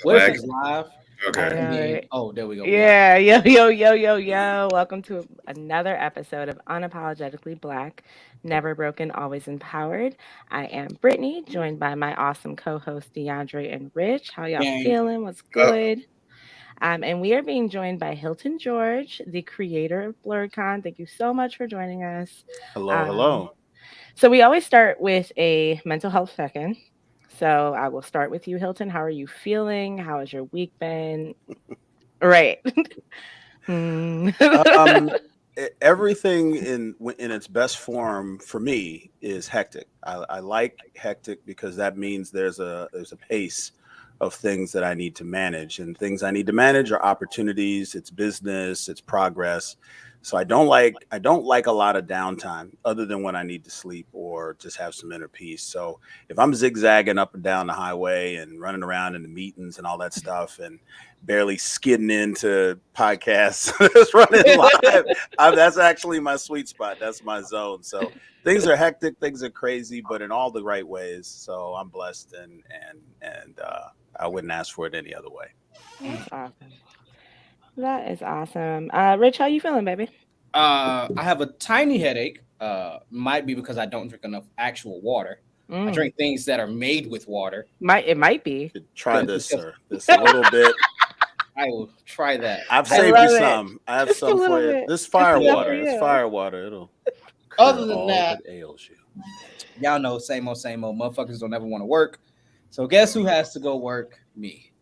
What if it's live? Okay. Then, oh, there we go. Yeah, yo. Welcome to another episode of Unapologetically Black, Never Broken, Always Empowered. I am Brittany, joined by my awesome co-host DeAndre and Rich. How y'all Gang. feeling? What's good? And we are being joined by Hilton George, the creator of Blerdcon. Thank you so much for joining us. Hello. So we always start with a mental health check-in. So I will start with you, Hilton. How are you feeling? How has your week been? Right. Everything in its best form for me is hectic. I like hectic because that means there's a pace of things that I need to manage, and things I need to manage are opportunities, it's business, it's progress. So I don't like a lot of downtime other than when I need to sleep or just have some inner peace. So if I'm zigzagging up and down the highway and running around in the meetings and all that stuff and barely skidding into podcasts, just running live, that's actually my sweet spot. That's my zone. So things are hectic, things are crazy, but in all the right ways. So I'm blessed, and I wouldn't ask for it any other way. That's awesome. That is awesome. Rich, how you feeling, baby? I have a tiny headache. Might be because I don't drink enough actual water. I drink things that are made with water. It might be. Try this, sir. This a little bit. I will try that. I've saved you some. I have some for you. Bit. This fire water. It's fire water. It'll. Other than that, it ails you. Y'all know same old. Motherfuckers don't ever want to work. So guess who has to go work? Me.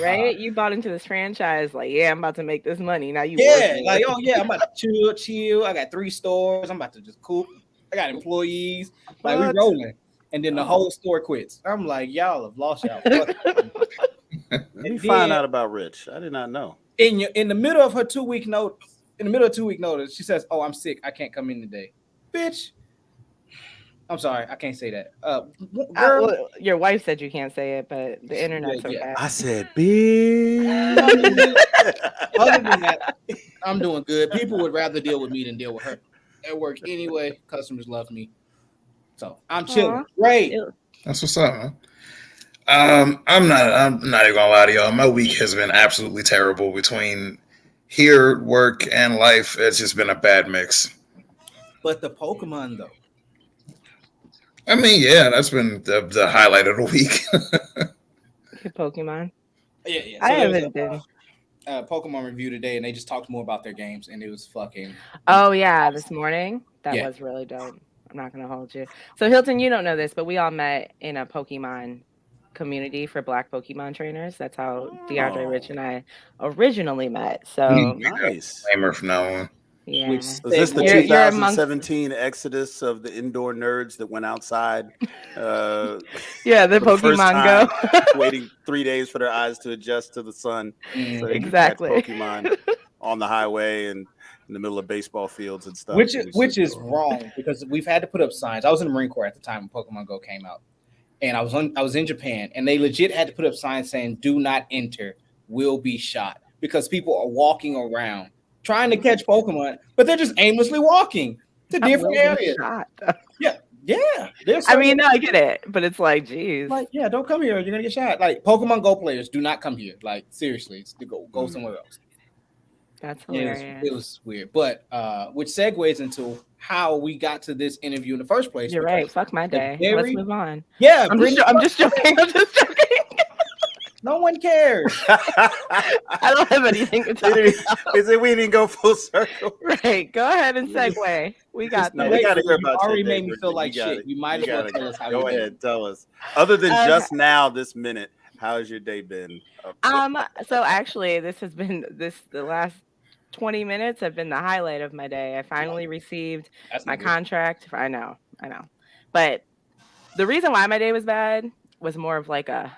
Right? You bought into this franchise like, yeah, I'm about to make this money. Now you like, oh yeah, I'm about to chill. I got 3 stores. I'm about to just cool. I got employees. Like, we rolling. And then the whole store quits. I'm like, y'all have lost y'all. Let me find out about Rich. I did not know. In the middle of her 2-week notice, she says, "Oh, I'm sick. I can't come in today." Bitch. I'm sorry, I can't say that. Well, your wife said you can't say it, but the internet's okay. I said, bitch. Other than that, I'm doing good. People would rather deal with me than deal with her at work anyway. Customers love me, so I'm chilling. Great. That's what's up, man. I'm not even gonna lie to y'all. My week has been absolutely terrible between here, work, and life. It's just been a bad mix. But the Pokemon, though. I mean, yeah, that's been the highlight of the week. Pokemon. Yeah. So I haven't been. Pokemon review today, and they just talked more about their games, and it was fucking. Oh yeah, this morning that was really dope. I'm not gonna hold you. So Hilton, you don't know this, but we all met in a Pokemon community for Black Pokemon trainers. That's how DeAndre, Rich, and I originally met. So nice. Timer from now on. Yeah. Was this the 2017 exodus of the indoor nerds that went outside? The Pokemon Go. Waiting 3 days for their eyes to adjust to the sun. So exactly. Pokemon on the highway and in the middle of baseball fields and stuff. Which is wrong because we've had to put up signs. I was in the Marine Corps at the time when Pokemon Go came out. And I was in Japan, and they legit had to put up signs saying "Do not enter, will be shot," because people are walking around trying to catch Pokemon, but they're just aimlessly walking to different areas. Yeah. I mean, no, I get it, but it's like, geez. Like, yeah, don't come here. You're gonna get shot. Like, Pokemon Go players, do not come here. Like, seriously, it's to go somewhere else. That's hilarious. It was weird, but which segues into how we got to this interview in the first place. You're right. Fuck my day. Let's move on. Yeah, I'm just joking. No one cares. I don't have anything to talk about. Is it we didn't go full circle? Right. Go ahead and segue. We got that. We got to hear about you already made me feel like shit. You might as well tell us how. Go ahead, tell us. Other than just now, this minute, how's your day been? So actually, this has been the last 20 minutes have been the highlight of my day. I finally received my contract. I know. But the reason why my day was bad was more of like an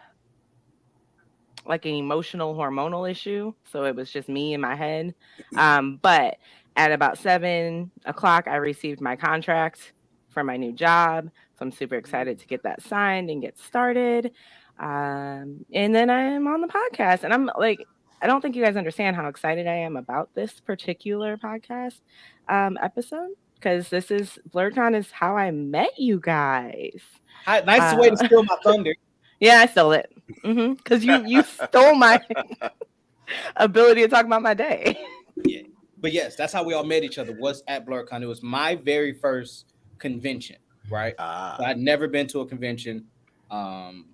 emotional hormonal issue. So it was just me in my head. But at about 7 o'clock, I received my contract for my new job. So I'm super excited to get that signed and get started. And then I'm on the podcast, and I'm like, I don't think you guys understand how excited I am about this particular podcast episode, because this is Blerdcon is how I met you guys. Nice way to steal my thunder. Yeah, I stole it. Because you stole my ability to talk about my day. Yeah. But yes, that's how we all met each other. Was at Blerdcon. It was my very first convention, right? So Ah, I'd never been to a convention um,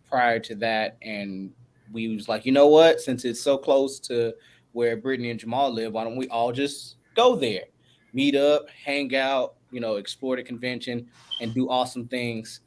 prior to that, and we was like, you know what? Since it's so close to where Brittany and Jamal live, why don't we all just go there, meet up, hang out, explore the convention, and do awesome things.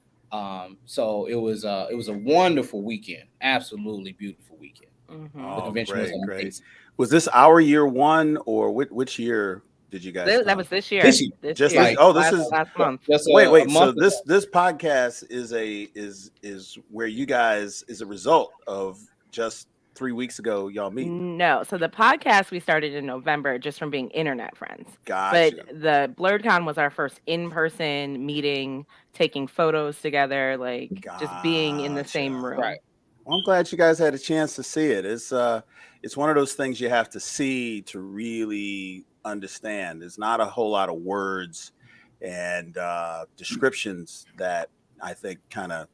So it was a wonderful weekend, absolutely beautiful weekend. The oh, convention was great, great. amazing. Was this our year one, or which year did you guys That was come? this year. This year, This Just year. this. like Oh, this Last is. last month. just Wait, a wait. So month ago. this podcast is where you guys is a result of just 3 weeks ago y'all meeting. No. So the podcast we started in November just from being internet friends. But Gotcha, the Blerdcon was our first in-person meeting, taking photos together, like just being in the same gotcha. room. Right. Well, I'm glad you guys had a chance to see it. It's one of those things you have to see to really understand. There's not a whole lot of words and descriptions that I think kind of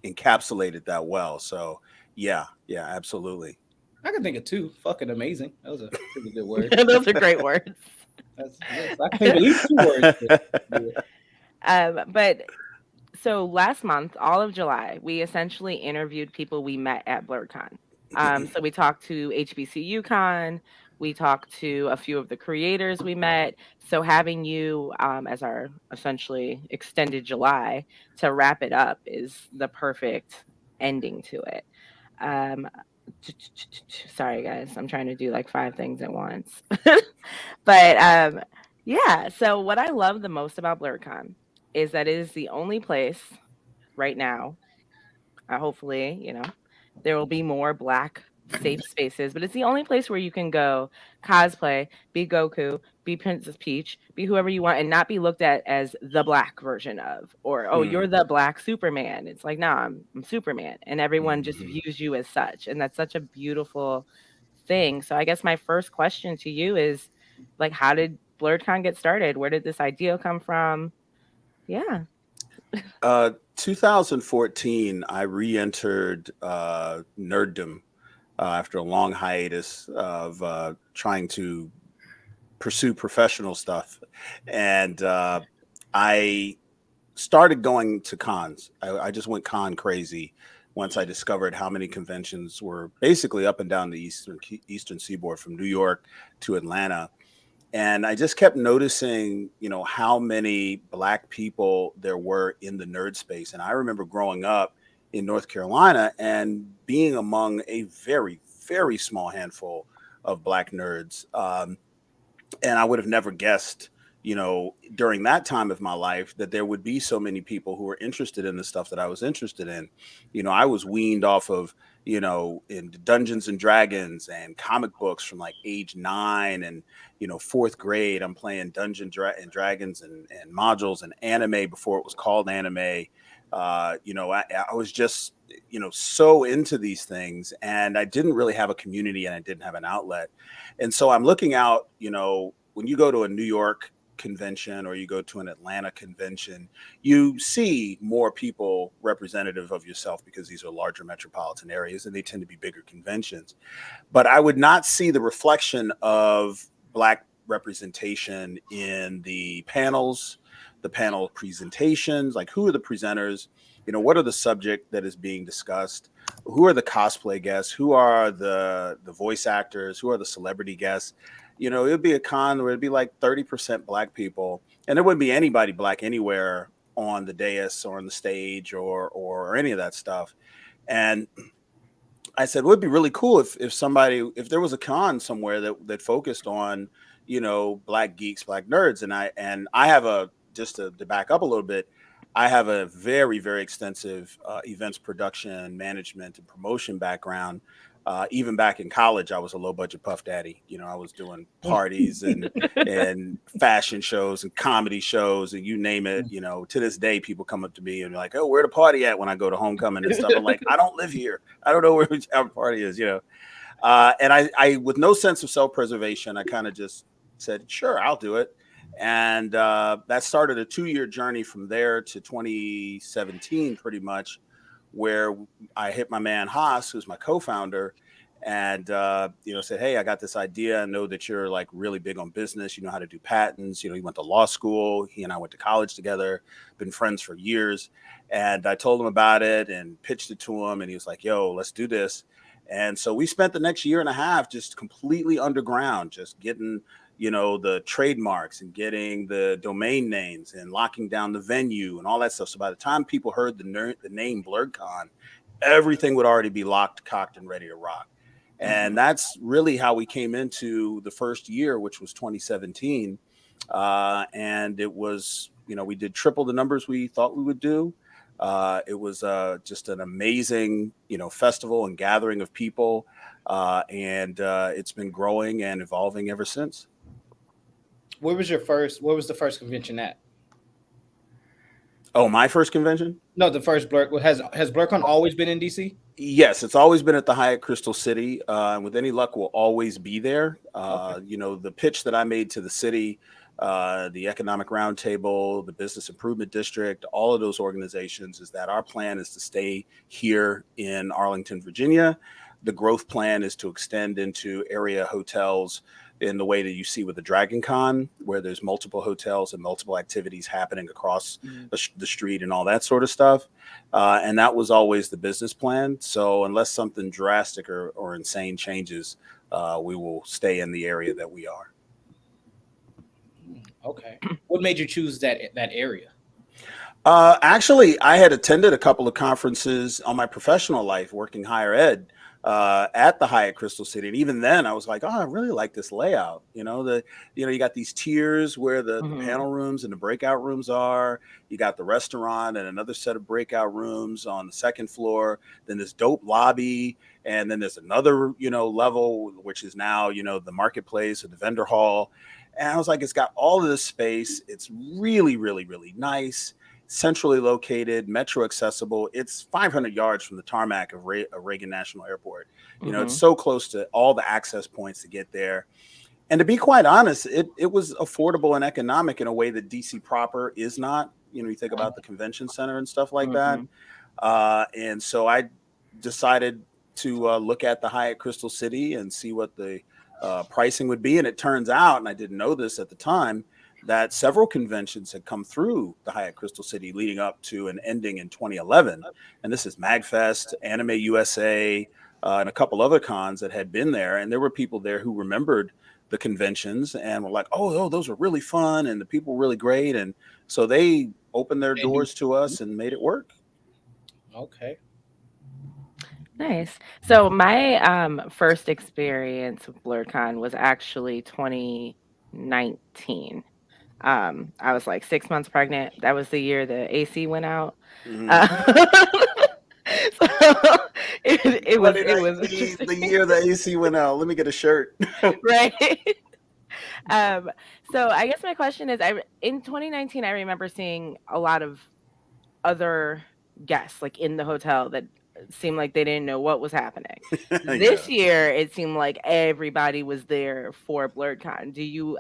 encapsulate it that well. So yeah, absolutely. I can think of two. Fucking amazing. That was a pretty good word. Those are great words. Yes, I can think of at least two words. But so last month, all of July, we essentially interviewed people we met at Blerdcon. So we talked to HBCU Con, we talked to a few of the creators we met. So having you as our essentially extended July to wrap it up is the perfect ending to it. Um, Sorry, guys, I'm trying to do like 5 things at once. But yeah, so what I love the most about Blerdcon is that it is the only place right now, hopefully, there will be more Black safe spaces, but it's the only place where you can go cosplay, be Goku, be Princess Peach, be whoever you want, and not be looked at as the Black version of, or, oh, you're Hmm. the Black Superman. It's like, nah, I'm Superman. And everyone just Mhm. views you as such. And that's such a beautiful thing. So I guess my first question to you is, like, how did Blerdcon get started? Where did this idea come from? Yeah. 2014, I re-entered nerddom after a long hiatus of trying to pursue professional stuff, and I started going to cons. I just went con crazy once I discovered how many conventions were basically up and down the eastern seaboard from New York to Atlanta. And I just kept noticing, how many Black people there were in the nerd space. And I remember growing up in North Carolina and being among a very, very small handful of Black nerds. And I would have never guessed, during that time of my life that there would be so many people who were interested in the stuff that I was interested in. I was weaned off of, in Dungeons and Dragons and comic books from like age 9 and, fourth grade. I'm playing and Dragons and modules and anime before it was called anime. I was just, so into these things, and I didn't really have a community and I didn't have an outlet. And so I'm looking out, when you go to a New York convention or you go to an Atlanta convention, you see more people representative of yourself because these are larger metropolitan areas and they tend to be bigger conventions. But I would not see the reflection of Black representation in the panels, the panel presentations, like who are the presenters, what are the subject that is being discussed, who are the cosplay guests, who are the voice actors, who are the celebrity guests. It would be a con where it'd be like 30% Black people, and there wouldn't be anybody Black anywhere on the dais or on the stage or any of that stuff. And I said, well, it'd be really cool if if there was a con somewhere that focused on, Black geeks, Black nerds. And I have just to back up a little bit, I have a very, very extensive events production, management, and promotion background. Even back in college, I was a low budget puff daddy. I was doing parties and fashion shows and comedy shows and you name it. To this day, people come up to me and be like, "Oh, where the party at?" When I go to homecoming and stuff, I'm like, "I don't live here. I don't know where our party is." And I, with no sense of self-preservation, I kind of just said, "Sure, I'll do it." And that started a 2-year journey from there to 2017, pretty much, where I hit my man Haas, who's my co-founder, and said, hey, I got this idea. I know that you're like really big on business. You know how to do patents. You know, he went to law school. He and I went to college together, been friends for years. And I told him about it and pitched it to him. And he was like, yo, let's do this. And so we spent the next year and a half just completely underground, just getting, the trademarks and getting the domain names and locking down the venue and all that stuff. So by the time people heard the name Blerdcon, everything would already be locked, cocked, and ready to rock. And that's really how we came into the first year, which was 2017. And it was, we did triple the numbers we thought we would do. It was just an amazing, festival and gathering of people. And it's been growing and evolving ever since. Where was the first convention at? Oh, my first convention? No, the first has Blerdcon always been in DC? Yes, it's always been at the Hyatt Crystal City, and with any luck, we'll always be there. Okay. The pitch that I made to the city, the Economic Roundtable, the Business Improvement District, all of those organizations is that our plan is to stay here in Arlington, Virginia. The growth plan is to extend into area hotels in the way that you see with the Dragon Con, where there's multiple hotels and multiple activities happening across the street and all that sort of stuff. And that was always the business plan. So unless something drastic or insane changes, we will stay in the area that we are. Okay. What made you choose that area? Actually, I had attended a couple of conferences on my professional life working higher ed at the Hyatt Crystal City. And even then I was like, oh, I really like this layout. You got these tiers where the panel rooms and the breakout rooms are. You got the restaurant and another set of breakout rooms on the second floor. Then this dope lobby. And then there's another, level, which is now, the marketplace or the vendor hall. And I was like, it's got all of this space. It's really, really, really nice. Centrally located, metro accessible. It's 500 yards from the tarmac of Reagan National Airport. It's so close to all the access points to get there. And to be quite honest, it was affordable and economic in a way that DC proper is not. You think about the convention center and stuff like that. And so I decided to look at the Hyatt Crystal City and see what the pricing would be. And it turns out, and I didn't know this at the time, that several conventions had come through the Hyatt Crystal City leading up to an ending in 2011. And this is MagFest, Anime USA, and a couple other cons that had been there. And there were people there who remembered the conventions and were like, oh, those were really fun. And the people were really great. And so they opened their doors to us and made it work. Okay. Nice. So my first experience with Blerdcon was actually 2019. I was like 6 months pregnant. That was the year the AC went out. So it was the year the AC went out. Let me get a shirt. Right. So I guess my question is, in 2019, I remember seeing a lot of other guests like in the hotel that seemed like they didn't know what was happening. This year, it seemed like everybody was there for Blerdcon. Did you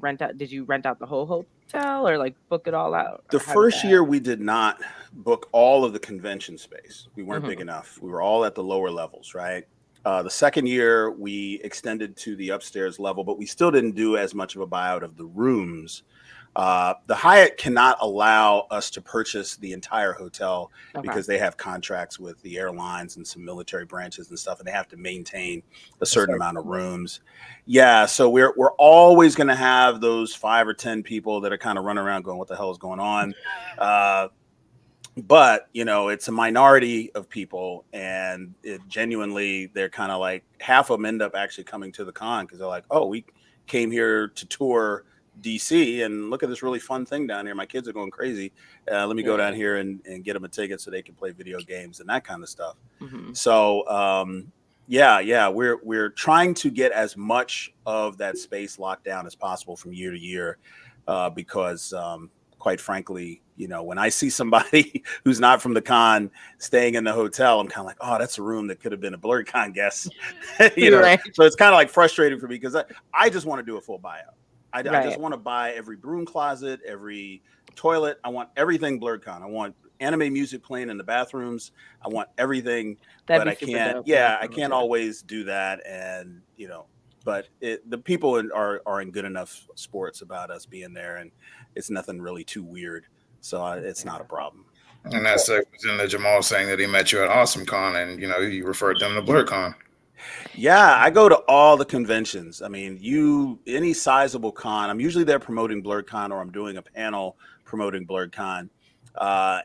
rent out the whole hotel or like book it all out? The first year we did not book all of the convention space. We weren't big enough. We were all at the lower levels, right? The second year we extended to the upstairs level, but we still didn't do as much of a buyout of the rooms. The Hyatt cannot allow us to purchase the entire hotel because they have contracts with the airlines and some military branches and stuff, and they have to maintain a certain amount of rooms. Yeah, so we're always going to have those 5 or 10 people that are kind of running around going, "What the hell is going on?" But it's a minority of people, and genuinely, they're kind of like half of them end up actually coming to the con because they're like, "Oh, we came here to tour DC and look at this really fun thing down here. My kids are going crazy. Let me go down here and get them a ticket so they can play video games and that kind of stuff." So we're trying to get as much of that space locked down as possible from year to year because quite frankly, when I see somebody who's not from the con staying in the hotel, I'm kind of like, oh, that's a room that could have been a Blerdcon guest. Right. So it's kind of like frustrating for me because I just want to do a full buyout. I just want to buy every broom closet, every toilet. I want everything Blerdcon. I want anime music playing in the bathrooms. I want everything, That'd but be I super can't. dope. Yeah, I can't always do that, and but the people are in good enough sports about us being there, and it's nothing really too weird, so it's not a problem. And that's in the Jamal saying that he met you at AwesomeCon, and you referred them to Blerdcon. Yeah, I go to all the conventions. I mean, any sizable con, I'm usually there promoting Blerdcon, or I'm doing a panel promoting Blerdcon.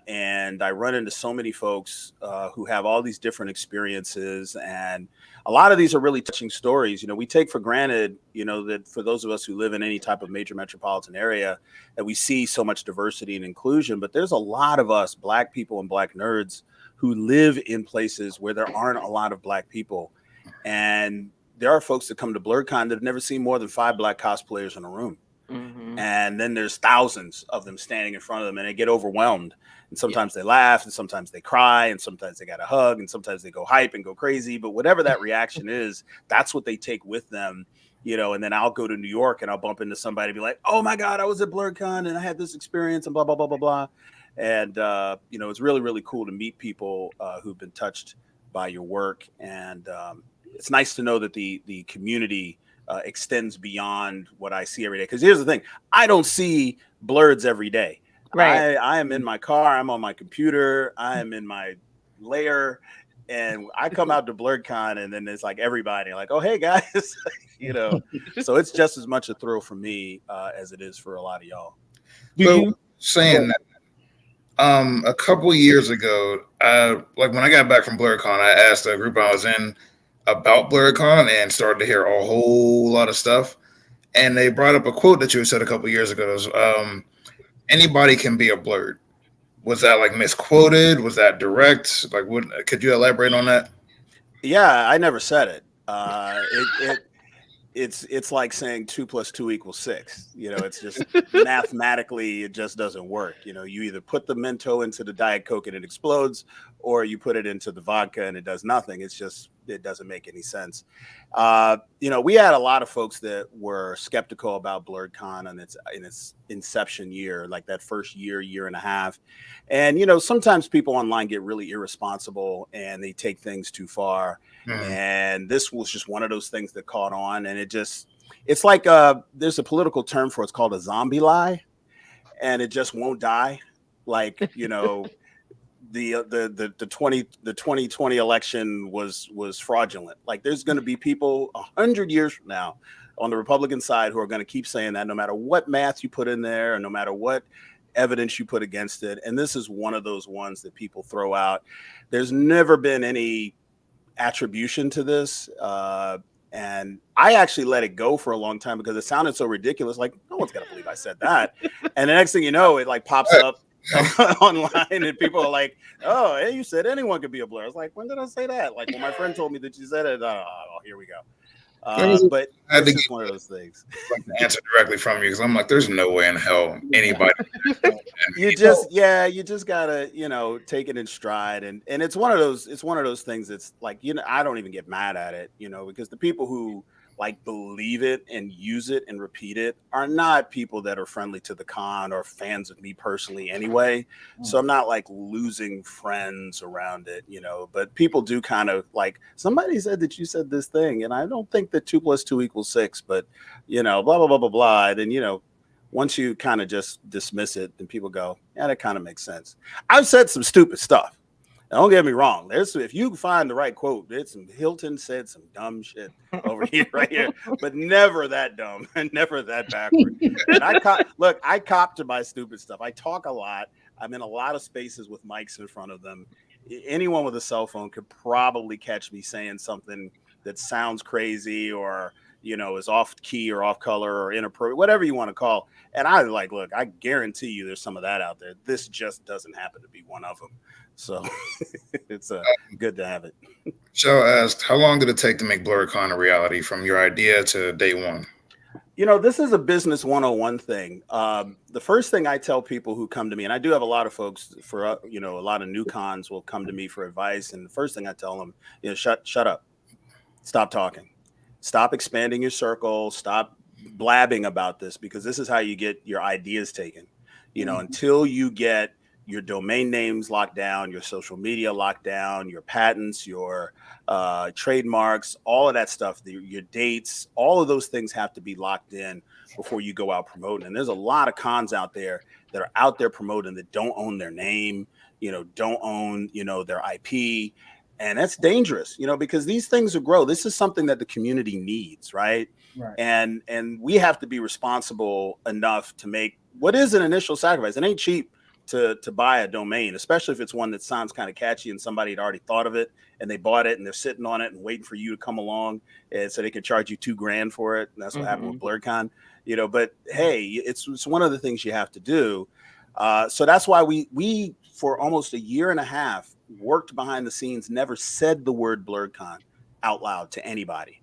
And I run into so many folks who have all these different experiences, and a lot of these are really touching stories. We take for granted, that for those of us who live in any type of major metropolitan area, that we see so much diversity and inclusion. But there's a lot of us, Black people and Black nerds, who live in places where there aren't a lot of Black people. And there are folks that come to Blerdcon that have never seen more than 5 Black cosplayers in a room. Mm-hmm. And then there's thousands of them standing in front of them, and they get overwhelmed. And sometimes they laugh, and sometimes they cry, and sometimes they got a hug, and sometimes they go hype and go crazy. But whatever that reaction is, that's what they take with them. And then I'll go to New York and I'll bump into somebody and be like, oh my God, I was at Blerdcon and I had this experience and blah, blah, blah, blah, blah. And, it's really, really cool to meet people who've been touched by your work. And it's nice to know that the community extends beyond what I see every day. Because here's the thing, I don't see Blerds every day. Right. I am in my car, I'm on my computer, I am in my lair, and I come out to Blerdcon, and then it's like everybody like, oh, hey guys, so it's just as much a thrill for me as it is for a lot of y'all. So saying that, a couple years ago, like when I got back from Blerdcon, I asked a group I was in about Blerdcon and started to hear a whole lot of stuff. And they brought up a quote that you had said a couple years ago. It was, anybody can be a Blerd. Was that like misquoted? Was that direct? Like, could you elaborate on that? Yeah, I never said it. It's like saying 2 + 2 = 6. It's just mathematically, it just doesn't work. You either put the Mento into the Diet Coke and it explodes, or you put it into the vodka and it does nothing. It doesn't make any sense. We had a lot of folks that were skeptical about Blerdcon in its inception year, like that first year and a half. And, sometimes people online get really irresponsible and they take things too far. Mm-hmm. And this was just one of those things that caught on. And it's like there's a political term for it's called a zombie lie, and it just won't die. Like, the 2020 election was fraudulent. Like, there's going to be people 100 years from now on the Republican side who are going to keep saying that, no matter what math you put in there, or no matter what evidence you put against it. And this is one of those ones that people throw out. There's never been any attribution to this. And I actually let it go for a long time because it sounded so ridiculous. Like, no one's going to believe I said that. And the next thing you know, it like pops up online and people are like, oh, hey, you said anyone could be a Blerd. I was like, when did I say that? Like, when my friend told me that you said it, oh, here we go. But it's just one of those things. Like to answer directly from you, because I'm like, there's no way in hell anybody. you just gotta, take it in stride, and it's one of those things that's like, I don't even get mad at it, because the people who like believe it and use it and repeat it are not people that are friendly to the con or fans of me personally anyway. So I'm not like losing friends around it, but people do kind of like, somebody said that you said this thing, and I don't think that 2 + 2 = 6, but blah, blah, blah, blah, blah. And then, once you kind of just dismiss it, then people go, yeah, that kind of makes sense. I've said some stupid stuff. Don't get me wrong. If you find the right quote, Hilton said some dumb shit over here, right here, but never that dumb and never that backward. And I cop to my stupid stuff. I talk a lot. I'm in a lot of spaces with mics in front of them. Anyone with a cell phone could probably catch me saying something that sounds crazy or, is off key or off color or inappropriate, whatever you want to call. And I guarantee you there's some of that out there. This just doesn't happen to be one of them. So it's good to have it. Joe asked, how long did it take to make Blerdcon a reality from your idea to day one? This is a business 101 thing. The first thing I tell people who come to me, and I do have a lot of folks for, a lot of new cons will come to me for advice. And the first thing I tell them, shut up, stop talking, stop expanding your circle, stop blabbing about this, because this is how you get your ideas taken, until you get your domain names locked down, your social media locked down, your patents, your trademarks, all of that stuff, your dates, all of those things have to be locked in before you go out promoting. And there's a lot of cons out there that are out there promoting that don't own their name, don't own, their IP. And that's dangerous, because these things will grow. This is something that the community needs, right? Right. And we have to be responsible enough to make what is an initial sacrifice. It ain't cheap to buy a domain, especially if it's one that sounds kind of catchy and somebody had already thought of it and they bought it and they're sitting on it and waiting for you to come along and so they can charge you $2,000 for it. And that's what happened with Blerdcon, but hey, it's one of the things you have to do. So that's why we for almost a year and a half worked behind the scenes, never said the word Blerdcon out loud to anybody,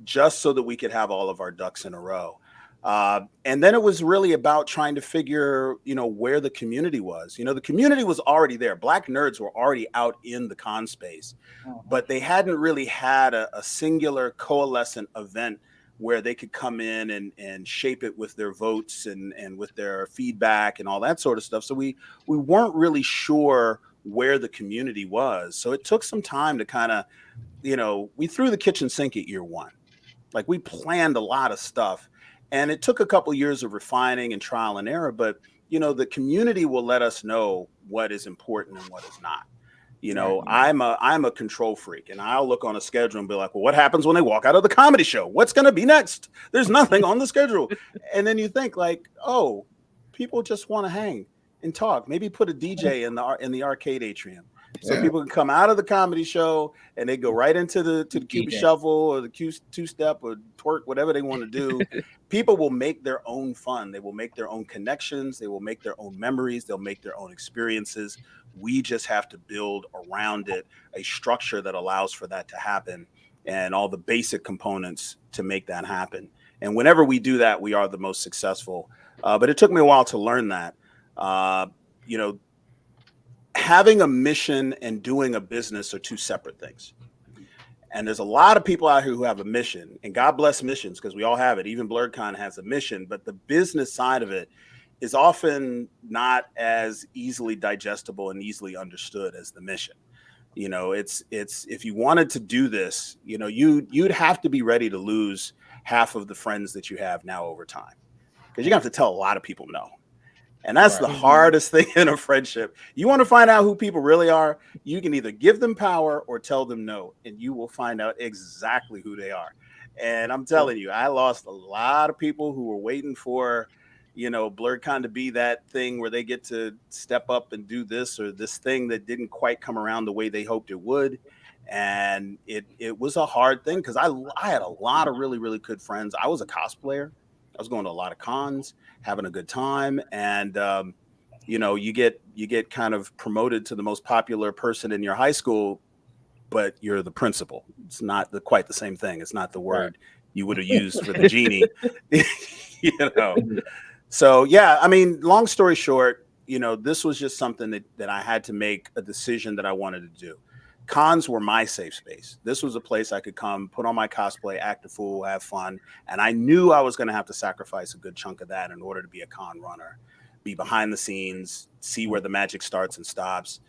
just so that we could have all of our ducks in a row. And then it was really about trying to figure, where the community was. The community was already there. Black nerds were already out in the con space, but they hadn't really had a singular coalescent event where they could come in and shape it with their votes and with their feedback and all that sort of stuff. So we weren't really sure where the community was. So it took some time to kind of, we threw the kitchen sink at year one. Like, we planned a lot of stuff. And it took a couple of years of refining and trial and error, but the community will let us know what is important and what is not. I'm a control freak, and I'll look on a schedule and be like, well, what happens when they walk out of the comedy show? What's going to be next? There's nothing on the schedule. And then you think like, oh, people just want to hang and talk. Maybe put a DJ in the arcade atrium. So people can come out of the comedy show and they go right into the Cupid Shuffle or the two-step or twerk, whatever they want to do. People will make their own fun. They will make their own connections. They will make their own memories. They'll make their own experiences. We just have to build around it a structure that allows for that to happen and all the basic components to make that happen. And whenever we do that, we are the most successful. But it took me a while to learn that. Having a mission and doing a business are two separate things. And there's a lot of people out here who have a mission, and God bless missions, because we all have it. Even Blerdcon has a mission, but the business side of it is often not as easily digestible and easily understood as the mission. It's if you wanted to do this, you'd have to be ready to lose half of the friends that you have now over time, because you're gonna have to tell a lot of people no. And that's the hardest thing in a friendship. You want to find out who people really are, you can either give them power or tell them no, and you will find out exactly who they are. And I'm telling you, I lost a lot of people who were waiting for, Blerdcon to be that thing where they get to step up and do this or this thing that didn't quite come around the way they hoped it would. And it was a hard thing, because I had a lot of really, really good friends. I was a cosplayer. I was going to a lot of cons, having a good time. And, you get kind of promoted to the most popular person in your high school, but you're the principal. It's not quite the same thing. It's not the word you would have used for the genie, So, yeah, I mean, long story short, this was just something that I had to make a decision that I wanted to do. Cons were my safe space. This was a place I could come, put on my cosplay, act a fool, have fun. And I knew I was going to have to sacrifice a good chunk of that in order to be a con runner, be behind the scenes, see where the magic starts and stops,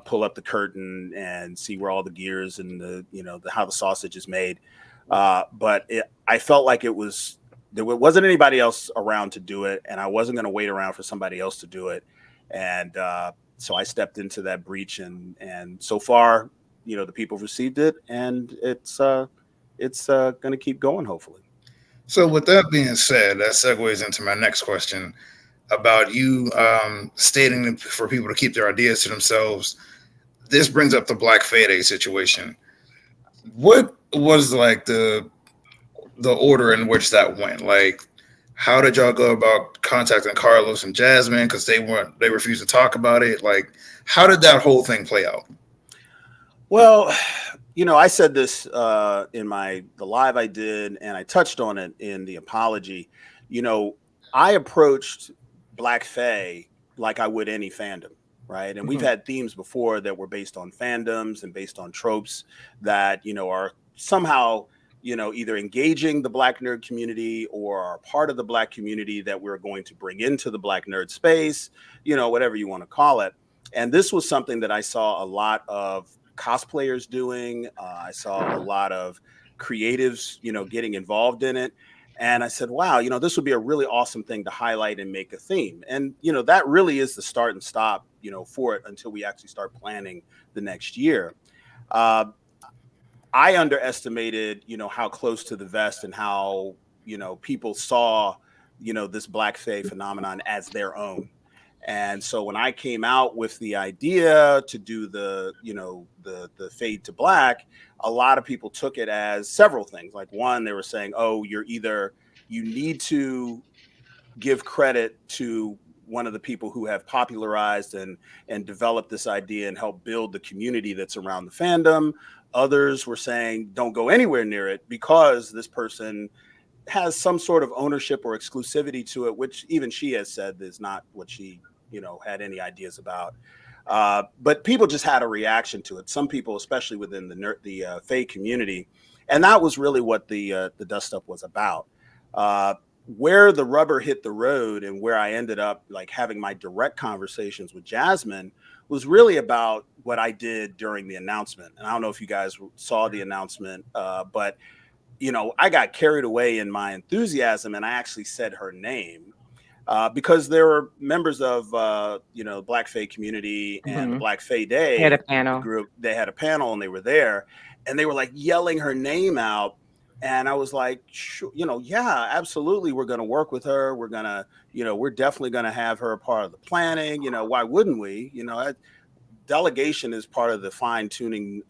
pull up the curtain and see where all the gears and how the sausage is made. But I felt like there wasn't anybody else around to do it, and I wasn't going to wait around for somebody else to do it. And so I stepped into that breach, and so far, the people received it, and it's going to keep going, hopefully. So with that being said, that segues into my next question about you stating for people to keep their ideas to themselves. This brings up the Black Fade situation. What was like the order in which that went? Like, how did y'all go about contacting Carlos and Jasmine? Because they refused to talk about it. Like, how did that whole thing play out? Well, I said this in the live I did, and I touched on it in the apology. I approached Black Fae like I would any fandom, right? And we've had themes before that were based on fandoms and based on tropes that, are somehow, either engaging the Black nerd community or are part of the Black community that we're going to bring into the Black nerd space, whatever you want to call it. And this was something that I saw a lot of cosplayers doing. I saw a lot of creatives, getting involved in it. And I said, wow, this would be a really awesome thing to highlight and make a theme. And, that really is the start and stop, for it until we actually start planning the next year. I underestimated, how close to the vest and how, people saw, this Black Fae phenomenon as their own. And so when I came out with the idea to do the fade to black, a lot of people took it as several things. Like, one, they were saying, oh, you need to give credit to one of the people who have popularized and developed this idea and helped build the community that's around the fandom. Others were saying, don't go anywhere near it because this person has some sort of ownership or exclusivity to it, which even she has said is not what she, had any ideas about. But people just had a reaction to it. Some people, especially within the Fae community, and that was really what the dust up was about. Where the rubber hit the road and where I ended up like having my direct conversations with Jasmine was really about what I did during the announcement. And I don't know if you guys saw the announcement, but I got carried away in my enthusiasm and I actually said her name because there were members of, the Black Fae community and the Black Fae Day They had a panel. group. They had a panel and they were there and they were like yelling her name out. And I was like, sure, yeah, absolutely. We're going to work with her. We're going to, we're definitely going to have her a part of the planning. Why wouldn't we? Delegation is part of the fine tuning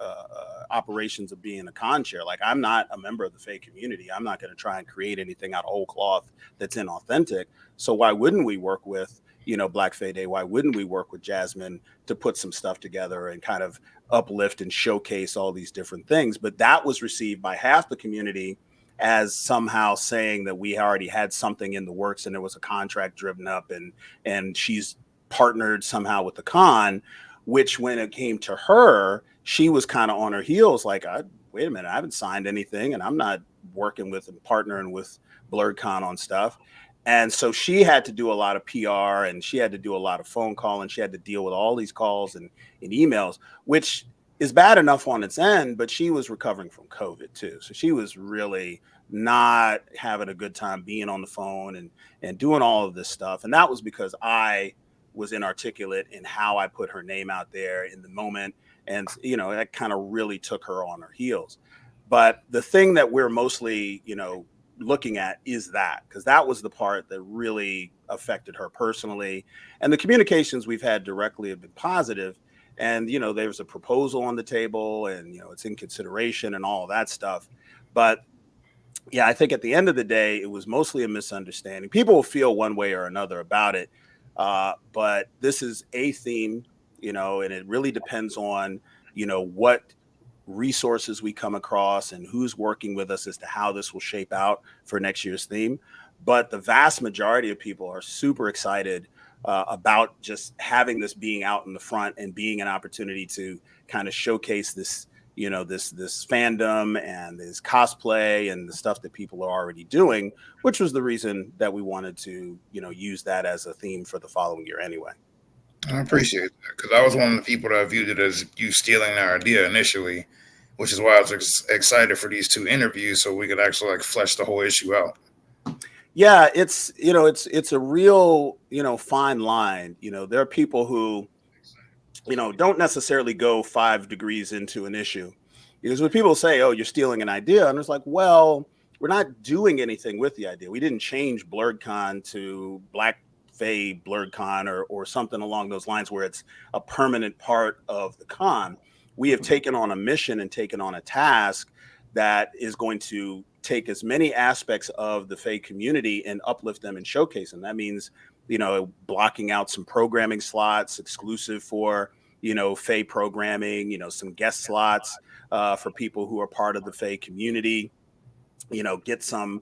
operations of being a con chair. Like, I'm not a member of the Fae community. I'm not going to try and create anything out of whole cloth that's inauthentic. So why wouldn't we work with, Black Fae Day? Why wouldn't we work with Jasmine to put some stuff together and kind of uplift and showcase all these different things? But that was received by half the community as somehow saying that we already had something in the works and there was a contract driven up and she's partnered somehow with the con, which when it came to her, she was kind of on her heels like, wait a minute, I haven't signed anything and I'm not working with and partnering with Blerdcon on stuff. And so she had to do a lot of PR and she had to do a lot of phone call and she had to deal with all these calls and emails, which is bad enough on its end, but she was recovering from COVID too. So she was really not having a good time being on the phone and doing all of this stuff. And that was because I was inarticulate in how I put her name out there in the moment. And, that kind of really took her on her heels. But the thing that we're mostly, looking at is that, because that was the part that really affected her personally. And the communications we've had directly have been positive. And, there's a proposal on the table and, it's in consideration and all of that stuff. But yeah, I think at the end of the day, it was mostly a misunderstanding. People will feel one way or another about it. But this is a theme, and it really depends on, what resources we come across and who's working with us as to how this will shape out for next year's theme. But the vast majority of people are super excited about just having this being out in the front and being an opportunity to kind of showcase this, this fandom and this cosplay and the stuff that people are already doing, which was the reason that we wanted to, use that as a theme for the following year anyway. I appreciate that because I was one of the people that viewed it as you stealing our idea initially, which is why I was excited for these two interviews so we could actually like flesh the whole issue out. Yeah, it's a real, fine line. There are people who, don't necessarily go 5 degrees into an issue, because when people say, oh, you're stealing an idea, and it's like, well, we're not doing anything with the idea. We didn't change Blerdcon to Black Fae Blerdcon or something along those lines where it's a permanent part of the con. We have taken on a mission and taken on a task that is going to take as many aspects of the Fae community and uplift them and showcase them. That means, blocking out some programming slots exclusive for, Fae programming, some guest slots for people who are part of the Fae community, get some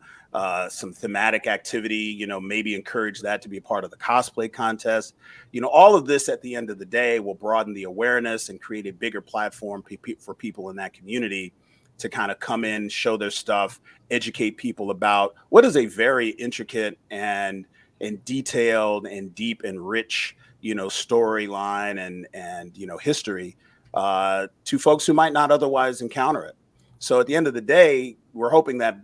thematic activity, maybe encourage that to be a part of the cosplay contest. All of this at the end of the day will broaden the awareness and create a bigger platform for people in that community to kind of come in, show their stuff, educate people about what is a very intricate and detailed and deep and rich, storyline and history to folks who might not otherwise encounter it. So at the end of the day, we're hoping that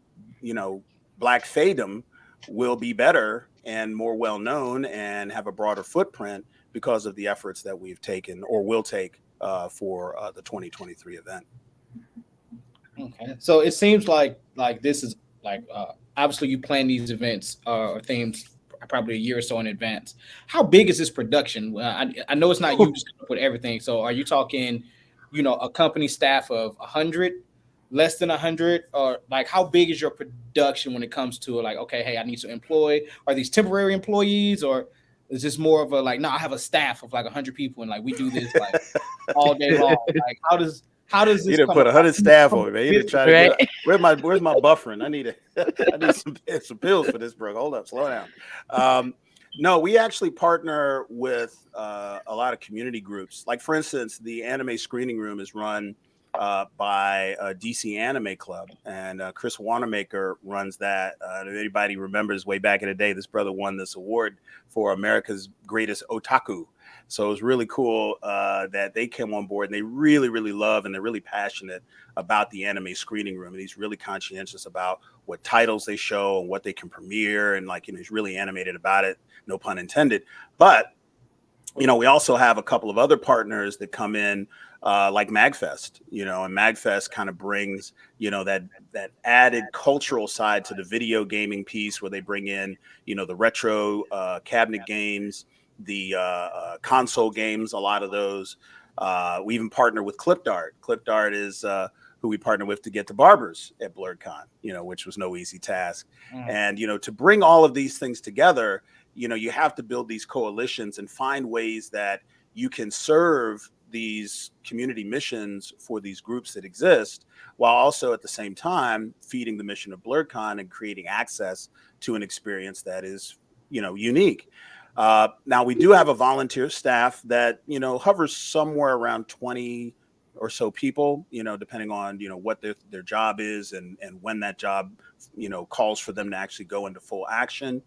Black Fadom will be better and more well known and have a broader footprint because of the efforts that we've taken or will take for the 2023 event. Okay, so it seems like this is obviously you plan these events or themes probably a year or so in advance. How big is this production? I know it's not you just come up with everything. So are you talking, a company staff of 100, less than 100, or like how big is your production when it comes to like, okay, hey, I need to employ? Are these temporary employees, or is this more of a like, no, I have a staff of like 100 people and like we do this like all day long? Like how does this? You didn't put 100 staff on me, man. You didn't try to get where's my buffering? I need some pills for this, bro. Hold up, slow down. No, we actually partner with a lot of community groups. Like for instance, the anime screening room is run by DC Anime Club, and Chris Wanamaker runs that. If anybody remembers way back in the day, this brother won this award for America's greatest otaku. So it was really cool that they came on board, and they really, really love and they're really passionate about the anime screening room. And he's really conscientious about what titles they show and what they can premiere. And he's really animated about it, no pun intended. But, we also have a couple of other partners that come in like MagFest, and MagFest kind of brings, that added cultural side to the video gaming piece where they bring in, the retro cabinet games, the console games, a lot of those. We even partner with ClipDart. ClipDart is who we partner with to get the barbers at Blerdcon, which was no easy task. And, to bring all of these things together, you have to build these coalitions and find ways that you can serve these community missions for these groups that exist, while also at the same time feeding the mission of Blerdcon and creating access to an experience that is, unique. Now we do have a volunteer staff that, hovers somewhere around 20 or so people, depending on, what their job is and when that job, calls for them to actually go into full action.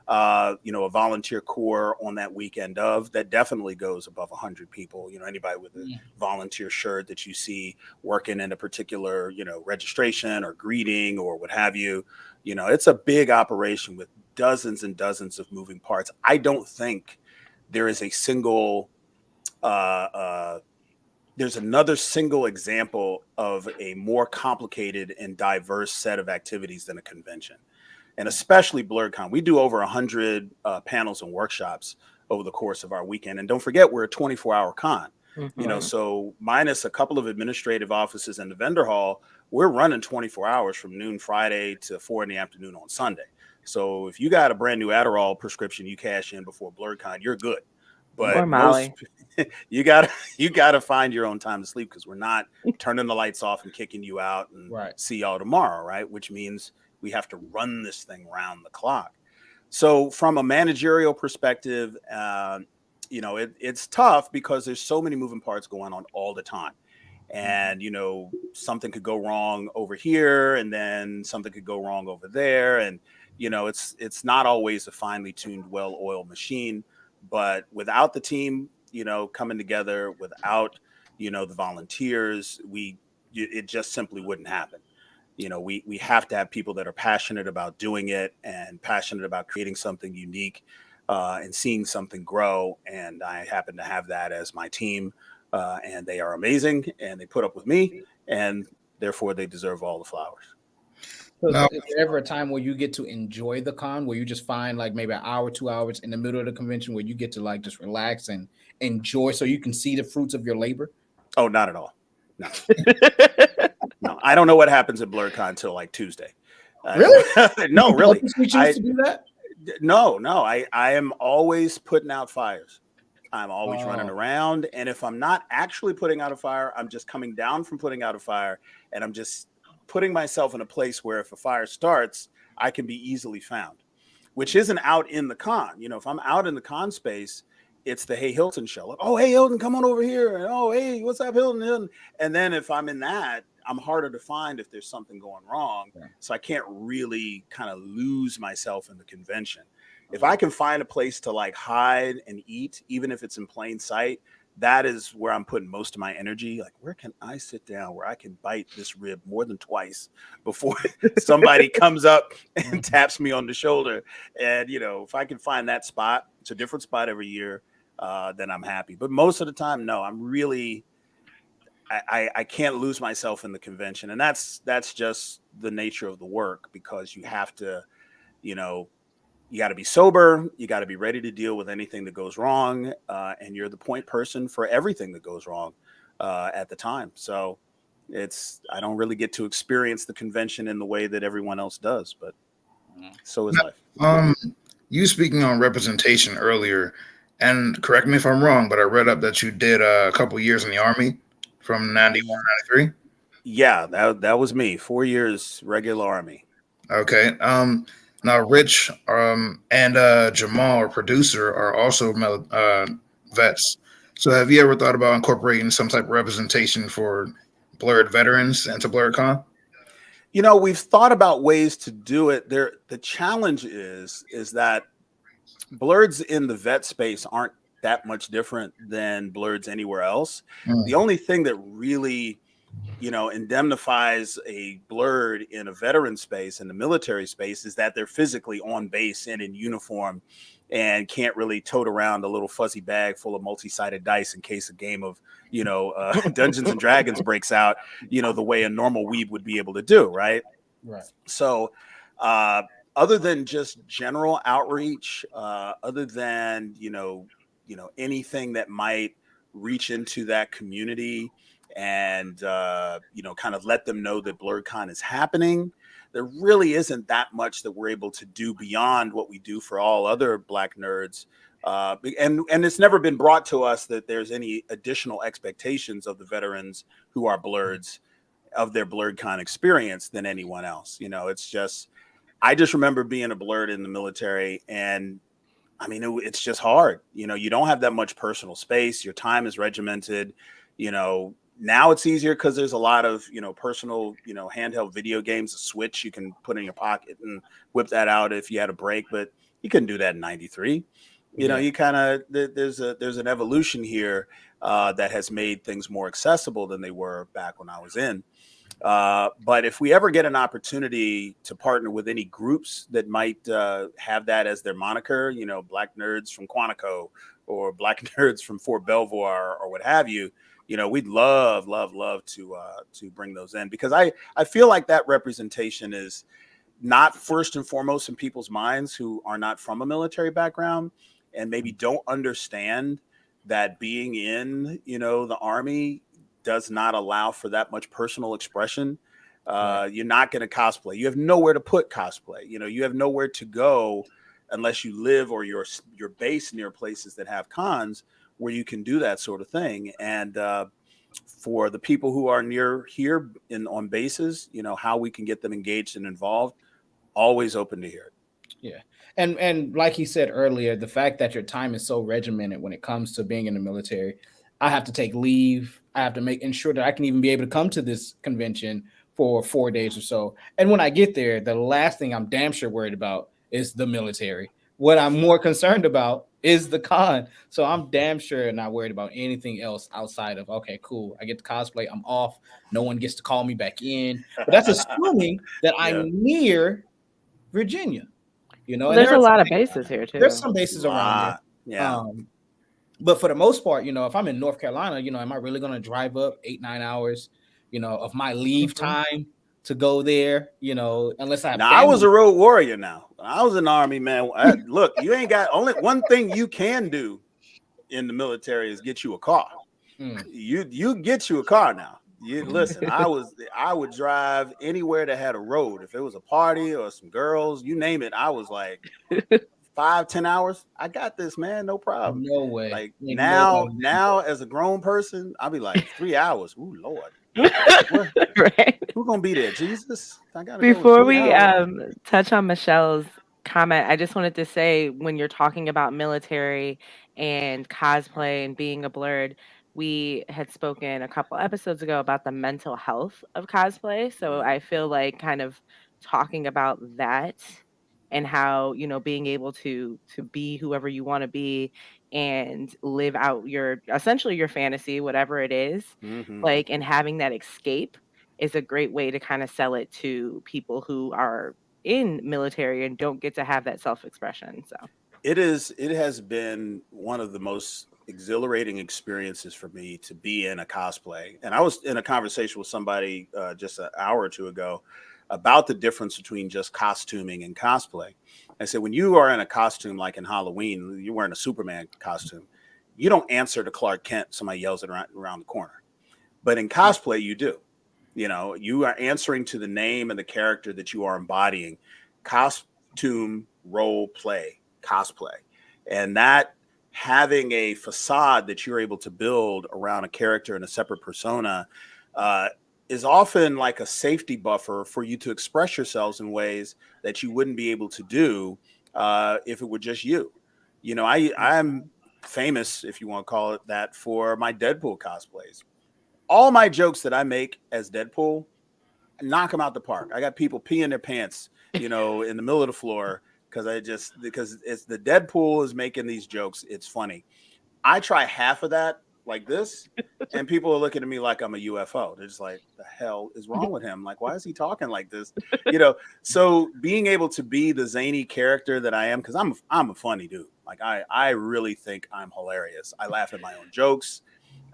A volunteer corps on that weekend that definitely goes above 100 people. Anybody with a volunteer shirt that you see working in a particular, registration or greeting or what have you, it's a big operation with dozens and dozens of moving parts. I don't think there is a single, there's another single example of a more complicated and diverse set of activities than a convention. And especially Blerdcon. We do over 100 panels and workshops over the course of our weekend. And don't forget, we're a 24-hour con. So minus a couple of administrative offices and the vendor hall, we're running 24 hours from noon Friday to 4 in the afternoon on Sunday. So if you got a brand new Adderall prescription you cash in before Blerdcon, you're good. But you gotta find your own time to sleep, because we're not turning the lights off and kicking you out and see y'all tomorrow, right? Which means we have to run this thing round the clock. So from a managerial perspective, it's tough because there's so many moving parts going on all the time. And, something could go wrong over here and then something could go wrong over there. And, it's not always a finely tuned, well-oiled machine. But without the team, coming together, without, the volunteers, it just simply wouldn't happen. We have to have people that are passionate about doing it and passionate about creating something unique and seeing something grow. And I happen to have that as my team, and they are amazing and they put up with me, and therefore they deserve all the flowers. So is there ever a time where you get to enjoy the con, where you just find like maybe an hour, 2 hours in the middle of the convention where you get to like just relax and enjoy so you can see the fruits of your labor? Oh, not at all. No. No, I don't know what happens at Blerdcon until like Tuesday. Really? No, really. We choose to do that? No. I am always putting out fires. I'm always running around. And if I'm not actually putting out a fire, I'm just coming down from putting out a fire, and I'm just putting myself in a place where if a fire starts, I can be easily found, which isn't out in the con. If I'm out in the con space, it's the Hey Hilton show. Like, oh, hey Hilton, come on over here. And, oh, hey, what's up, Hilton? And then if I'm in that, I'm harder to find if there's something going wrong. Yeah. So I can't really kind of lose myself in the convention. if I can find a place to like hide and eat, even if it's in plain sight, that is where I'm putting most of my energy. Like, where can I sit down where I can bite this rib more than twice before somebody comes up and taps me on the shoulder? And, you know, if I can find that spot, it's a different spot every year, then I'm happy. But most of the time, no, I'm really, I can't lose myself in the convention. And that's just the nature of the work, because you have to, you know, you got to be sober. You got to be ready to deal with anything that goes wrong. And you're the point person for everything that goes wrong at the time. So I don't really get to experience the convention in the way that everyone else does, but so is life. You speaking on representation earlier, and correct me if I'm wrong, but I read up that you did a couple years in the Army from 91 to 93. Yeah, that was me. 4 years regular Army. Okay. Now Rich and Jamal, our producer, are also vets. So have you ever thought about incorporating some type of representation for Blerd veterans into Blerdcon? You know, we've thought about ways to do it. The challenge is that blurs in the vet space aren't that much different than blurs anywhere else. The only thing that really, you know, indemnifies a blurred in a veteran space, in the military space, is that they're physically on base and in uniform and can't really tote around a little fuzzy bag full of multi-sided dice in case a game of, you know, Dungeons and Dragons breaks out, you know, the way a normal weeb would be able to do. Right. So, other than just general outreach, other than, you know, anything that might reach into that community and, you know, kind of let them know that Blerdcon is happening, there really isn't that much that we're able to do beyond what we do for all other Black nerds. And it's never been brought to us that there's any additional expectations of the veterans who are blurreds of their Blerdcon experience than anyone else. You know, it's just, I just remember being a blurred in the military, and I mean, it's just hard. You know, you don't have that much personal space. Your time is regimented. You know, now it's easier because there's a lot of, you know, personal, you know, handheld video games, a Switch you can put in your pocket and whip that out if you had a break. But you couldn't do that in '93. You know, you kind of, there's an evolution here that has made things more accessible than they were back when I was in. But if we ever get an opportunity to partner with any groups that might have that as their moniker, you know, Black Nerds from Quantico or Black Nerds from Fort Belvoir or what have you, you know, we'd love to bring those in, because I feel like that representation is not first and foremost in people's minds who are not from a military background and maybe don't understand that being in, you know, the Army does not allow for that much personal expression. You're not going to cosplay. You have nowhere to put cosplay. You know, you have nowhere to go unless you live or you're based near places that have cons where you can do that sort of thing. And for the people who are near here on bases, you know, how we can get them engaged and involved, always open to hear it. Yeah. And like he said earlier, the fact that your time is so regimented when it comes to being in the military, I have to take leave. I have to ensure that I can even be able to come to this convention for 4 days or so. And when I get there, the last thing I'm damn sure worried about is the military. What I'm more concerned about is the con. So I'm damn sure not worried about anything else outside of, okay, cool, I get to cosplay, I'm off. No one gets to call me back in. But that's assuming that I'm near Virginia. You know, well, there's a lot of bases here too. There's some bases around there. Yeah. But for the most part, you know, if I'm in North Carolina, you know, am I really going to drive up 8-9 hours, you know, of my leave time to go there? You know, unless I have I was a road warrior. Now I was in the Army, man. Look, you ain't got only one thing you can do in the military is get you a car. You get you a car now. You listen, I would drive anywhere that had a road. If it was a party or some girls, you name it, I was like 5-10 hours. I got this, man. No problem. No way. Like now as a grown person, I'll be like 3 hours. Ooh, Lord. Right. Who's gonna be there? Jesus. I gotta Before we touch on Michelle's comment, I just wanted to say, when you're talking about military and cosplay and being a blurred, we had spoken a couple episodes ago about the mental health of cosplay. So I feel like kind of talking about that and how, being able to be whoever you want to be and live out your essentially your fantasy, whatever it is, Hmm. like, and having that escape is a great way to kind of sell it to people who are in military and don't get to have that self-expression. So It has been one of the most exhilarating experiences for me to be in a cosplay. And I was in a conversation with somebody just an hour or two ago about the difference between just costuming and cosplay. I said, when you are in a costume, like in Halloween, you're wearing a Superman costume, you don't answer to Clark Kent, somebody yells it around the corner. But in cosplay, you do. You are answering to the name and the character that you are embodying. Costume, role play, cosplay. And that, having a facade that you're able to build around a character and a separate persona, uh, is often like a safety buffer for you to express yourselves in ways that you wouldn't be able to do if it were just you. I'm famous, if you want to call it that, for my Deadpool cosplays. All my jokes that I make as Deadpool, knock them out the park. I got people peeing their pants, in the middle of the floor because it's the Deadpool is making these jokes. It's funny. I try half of that like this, and people are looking at me like I'm a UFO. They're just like, the hell is wrong with him? Like, why is he talking like this? So being able to be the zany character that I am, because I'm a funny dude. Like I really think I'm hilarious. I laugh at my own jokes.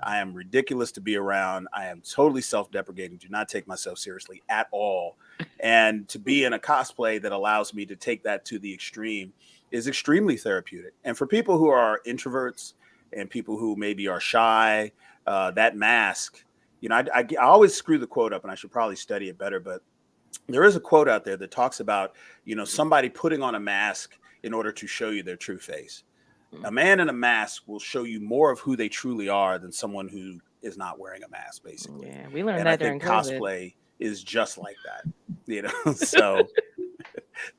I am ridiculous to be around. I am totally self-deprecating. Do not take myself seriously at all. And to be in a cosplay that allows me to take that to the extreme is extremely therapeutic. And for people who are introverts and people who maybe are shy, that mask, I always screw the quote up, and I should probably study it better. But there is a quote out there that talks about, somebody putting on a mask in order to show you their true face. A man in a mask will show you more of who they truly are than someone who is not wearing a mask, basically. yeah, we learned And I that during think COVID. cosplay is just like that. So,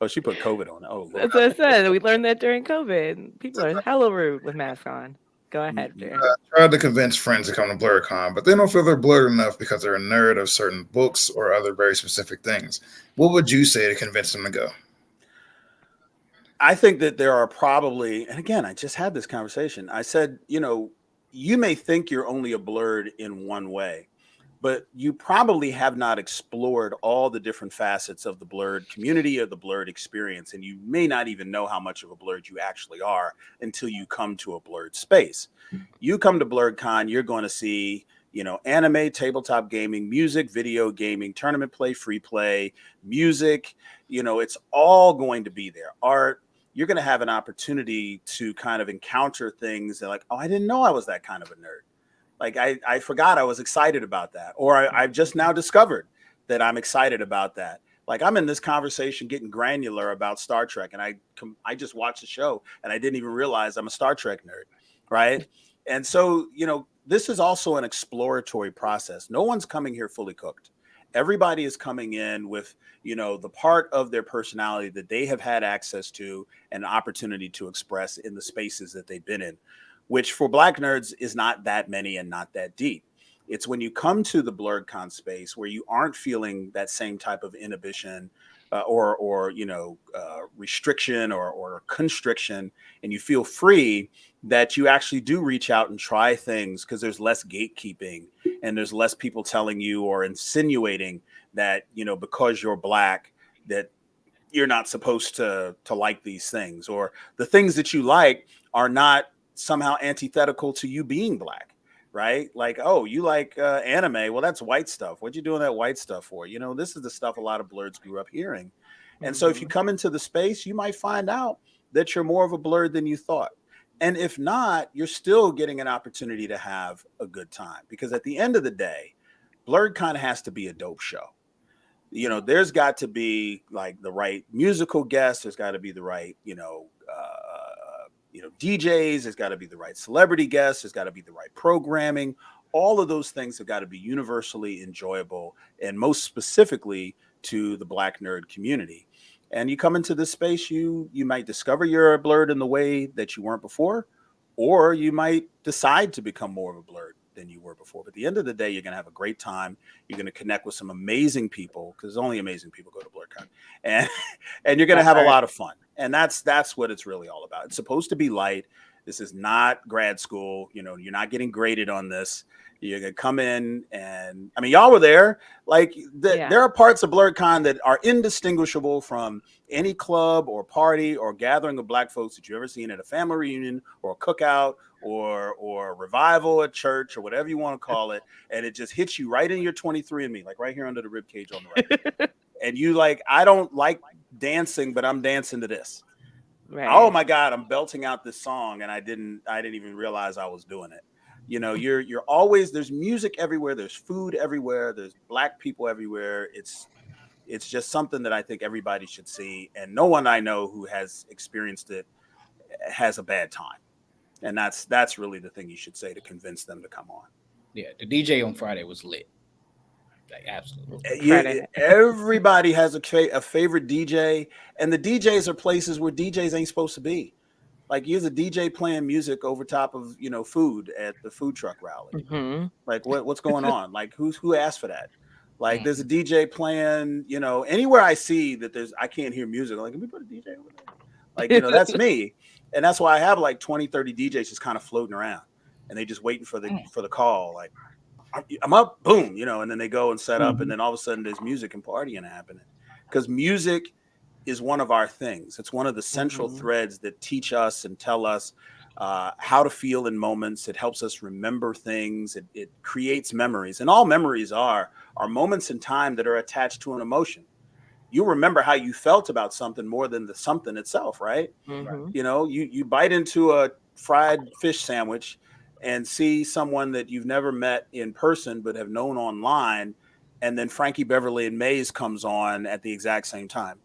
oh, she put COVID on it. Oh, Lord. That's what I said. We learned that during COVID. People are hella rude with masks on. Go ahead, Mm-mm. Darren. Tried to convince friends to come to Blerdcon, but they don't feel they're blurred enough because they're a nerd of certain books or other very specific things. What would you say to convince them to go? I think that there are probably, and again, I just had this conversation. I said, you may think you're only a blurred in one way, but you probably have not explored all the different facets of the blurred community or the blurred experience. And you may not even know how much of a blurred you actually are until you come to a blurred space. You come to Blerdcon, you're going to see, anime, tabletop gaming, music, video gaming, tournament play, free play, music, it's all going to be there. Art. You're going to have an opportunity to kind of encounter things that, like, oh, I didn't know I was that kind of a nerd. Like I forgot I was excited about that. Or I've just now discovered that I'm excited about that. Like I'm in this conversation getting granular about Star Trek, and I just watched the show and I didn't even realize I'm a Star Trek nerd, right? And so, this is also an exploratory process. No one's coming here fully cooked. Everybody is coming in with, the part of their personality that they have had access to and opportunity to express in the spaces that they've been in, which for Black nerds is not that many and not that deep. It's when you come to the Blerdcon space where you aren't feeling that same type of inhibition or restriction or constriction, and you feel free, that you actually do reach out and try things, because there's less gatekeeping and there's less people telling you or insinuating that, because you're Black, that you're not supposed to like these things, or the things that you like are not somehow antithetical to you being Black, right? Like, oh, you like anime. Well, that's white stuff. What you doing that white stuff for? This is the stuff a lot of blurs grew up hearing. And so if you come into the space, you might find out that you're more of a blurred than you thought. And if not, you're still getting an opportunity to have a good time, because at the end of the day, Blerd kind of has to be a dope show. There's got to be like the right musical guests. There's got to be the right, DJs. There's got to be the right celebrity guests. There's got to be the right programming. All of those things have got to be universally enjoyable, and most specifically to the Black nerd community. And you come into this space, you might discover you're a blurred in the way that you weren't before, or you might decide to become more of a blurred than you were before. But at the end of the day, you're going to have a great time. You're going to connect with some amazing people, because only amazing people go to Blerdcon, and and you're going to have a lot of fun. And that's what it's really all about. It's supposed to be light. This is not grad school. You know, you're not getting graded on this. You're gonna come in, and I mean, y'all were there. Like, there are parts of Blerdcon that are indistinguishable from any club or party or gathering of Black folks that you ever seen at a family reunion or a cookout or a revival at church or whatever you want to call it. And it just hits you right in your 23andMe, like right here under the rib cage on the right. And you like, I don't like dancing, but I'm dancing to this. Right. Oh my God, I'm belting out this song, and I didn't even realize I was doing it. You know, you're always, there's music everywhere, there's food everywhere, there's Black people everywhere. It's just something that I think everybody should see, and no one I know who has experienced it has a bad time. And that's really the thing you should say to convince them to come on. Yeah, the DJ on Friday was lit. Like, absolutely. Yeah, everybody has a favorite DJ, and the DJs are places where DJs ain't supposed to be. Like, here's a DJ playing music over top of, you know, food at the food truck rally. Mm-hmm. Like, what's going on? Like, who asked for that? Like, there's a DJ playing, you know, anywhere I see that I can't hear music. I'm like, can we put a DJ over there? Like, you know, that's me. And that's why I have like 20, 30 DJs just kind of floating around, and they just waiting for the call. Like, I'm up, boom, you know, and then they go and set up, and then all of a sudden there's music and partying happening, because music is one of our things. It's one of the central threads that teach us and tell us how to feel in moments. It helps us remember things. It creates memories, and all memories are moments in time that are attached to an emotion. You remember how you felt about something more than the something itself, right? Mm-hmm. You know, you bite into a fried fish sandwich and see someone that you've never met in person but have known online, and then Frankie Beverly and Maze comes on at the exact same time.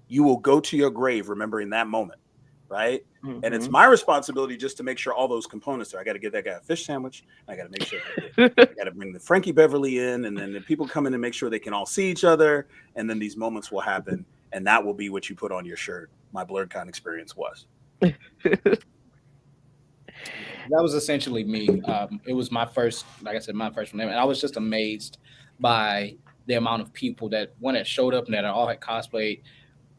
You will go to your grave remembering that moment, right? Mm-hmm. And it's my responsibility just to make sure all those components are. I got to get that guy a fish sandwich. I got to make sure I got to bring the Frankie Beverly in, and then the people come in and make sure they can all see each other, and then these moments will happen, and that will be what you put on your shirt. My Blerdcon experience was. That was essentially me. It was my first, like I said, my first one, and I was just amazed by the amount of people that showed up and that all had cosplayed.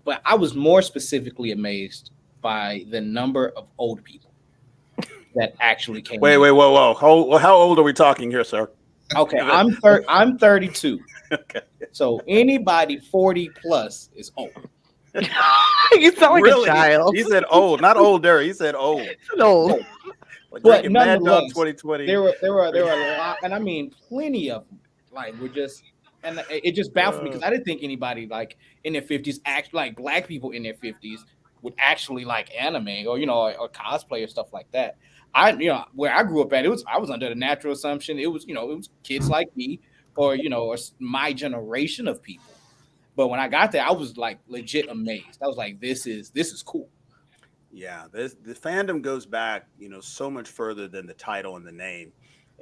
But I was more specifically amazed by the number of old people that actually came. Wait, whoa! How old are we talking here, sir? Okay, I'm 32. Okay, so anybody 40 plus is old. You sound like a child. He said old, not older. He said old. Old. Like, but nonetheless, 2020. There were a lot, and I mean plenty of them. Like, we're just. And it just baffled me, because I didn't think anybody like in their 50s, like Black people in their 50s, would actually like anime or, you know, or cosplay or stuff like that. Where I grew up at, I was under the natural assumption it was kids like me, or, you know, or my generation of people. But when I got there, I was like legit amazed. I was like, this is cool. Yeah, the fandom goes back, you know, so much further than the title and the name.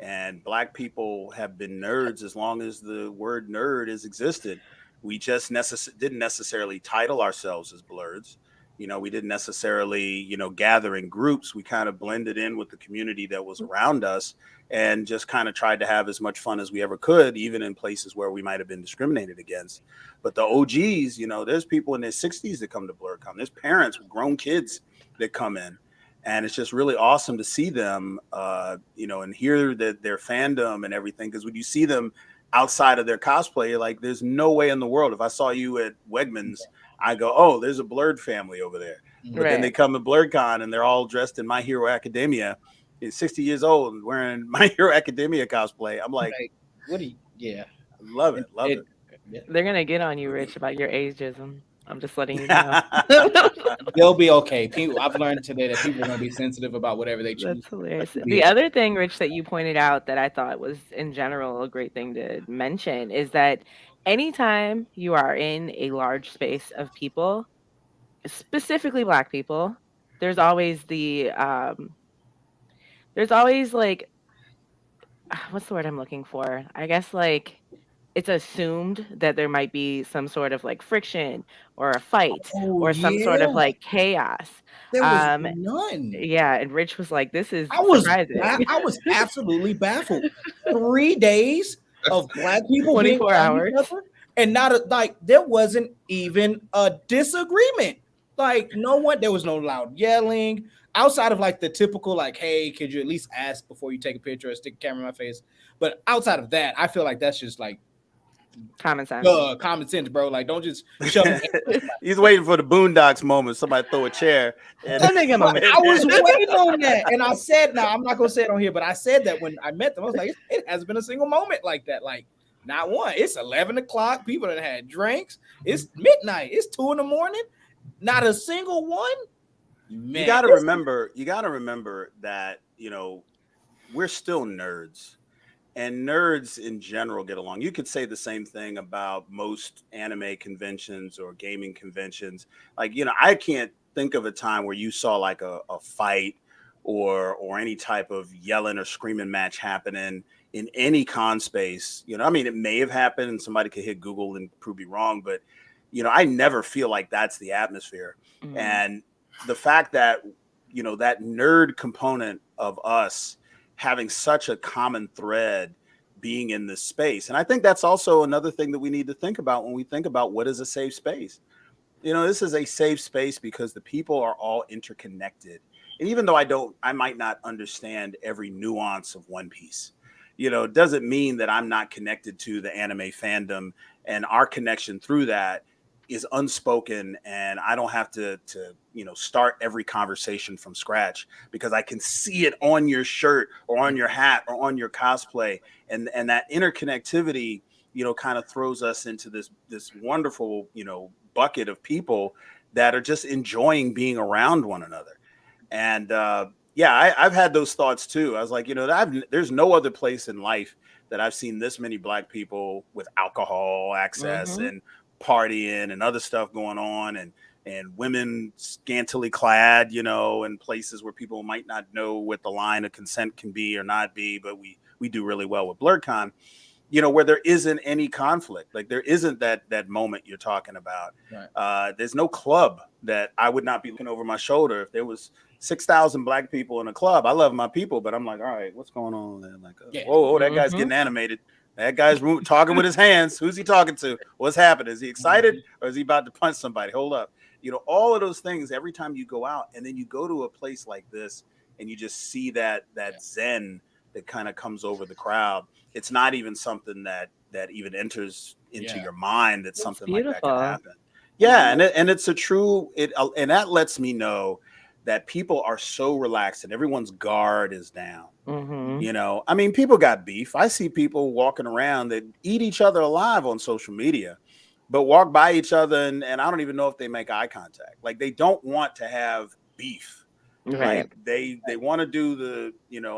And Black people have been nerds as long as the word nerd has existed. We just didn't necessarily title ourselves as Blerds. You know, we didn't necessarily, you know, gather in groups. We kind of blended in with the community that was around us, and just kind of tried to have as much fun as we ever could, even in places where we might have been discriminated against. But the OGs, you know, there's people in their 60s that come to Blerdcon. There's parents with grown kids that come in. And it's just really awesome to see them, you know, and hear their fandom and everything. Because when you see them outside of their cosplay, you're like, there's no way in the world. If I saw you at Wegmans, I go, oh, there's a Blerd family over there. But then they come to Blerdcon and they're all dressed in My Hero Academia. He's 60 years old and wearing My Hero Academia cosplay. I'm like, what do you? Yeah, love it. They're gonna get on you, Rich, about your ageism. I'm just letting you know. They'll be okay. I've learned today that people are going to be sensitive about whatever they choose. That's hilarious. The other thing, Rich, that you pointed out that I thought was in general a great thing to mention is that anytime you are in a large space of people, specifically Black people, there's always like, what's the word I'm looking for? I guess like it's assumed that there might be some sort of like friction or a fight Oh or some sort of yeah, like chaos. there was Um, none. yeah, and Rich was like, "This is I surprising." was absolutely baffled. 3 days of black people being 24 around each hours. other, and not like there wasn't even a disagreement. Like no one, there was no loud yelling outside of like the typical like, "Hey, could you at least ask before you take a picture or stick a camera in my face?" But outside of that, I feel like that's just like Common sense. common sense, bro. Like don't just shove it. He's waiting for the Boondocks moment. Somebody throw a chair. And A nigga moment. I was waiting on that, and I said, "No, I'm not gonna say it on here," but I said that when I met them, I was like, "It hasn't been a single moment like that, like not one. It's 11 o'clock. People that had drinks. It's midnight. It's 2 a.m. Not a single one." Man, you got to remember that we're still nerds. And nerds in general get along. You could say the same thing about most anime conventions or gaming conventions. Like, I can't think of a time where you saw like a fight or any type of yelling or screaming match happening in any con space. I mean, it may have happened and somebody could hit Google and prove me wrong, but I never feel like that's the atmosphere. Mhm. And the fact that, that nerd component of us having such a common thread being in this space. And I think that's also another thing that we need to think about when we think about what is a safe space. This is a safe space because the people are all interconnected. And even though I might not understand every nuance of One Piece, it doesn't mean that I'm not connected to the anime fandom, and our connection through that is unspoken, and I don't have to start every conversation from scratch because I can see it on your shirt or on your hat or on your cosplay, and that interconnectivity kind of throws us into this wonderful bucket of people that are just enjoying being around one another. And I've had those thoughts too. I was like, there's no other place in life that I've seen this many Black people with alcohol access and partying and other stuff going on, and women scantily clad, in places where people might not know what the line of consent can be or not be, but we do really well with Blerdcon, where there isn't any conflict. Like there isn't that moment you're talking about. Right. There's no club that I would not be looking over my shoulder if there was 6,000 Black people in a club. I love my people, but I'm like, all right, what's going on there? Like, whoa, that guy's getting animated. That guy's talking with his hands. Who's he talking to? What's happening? Is he excited or is he about to punch somebody? Hold up. All of those things every time you go out, and then you go to a place like this and you just see that zen that kind of comes over the crowd. It's not even something that even enters into your mind that something beautiful. Like that could happen. Yeah, and it's a true and that lets me know that people are so relaxed and everyone's guard is down. I mean, people got beef. I see people walking around that eat each other alive on social media, but walk by each other and I don't even know if they make eye contact. Like they don't want to have beef. Right. Like they want to do the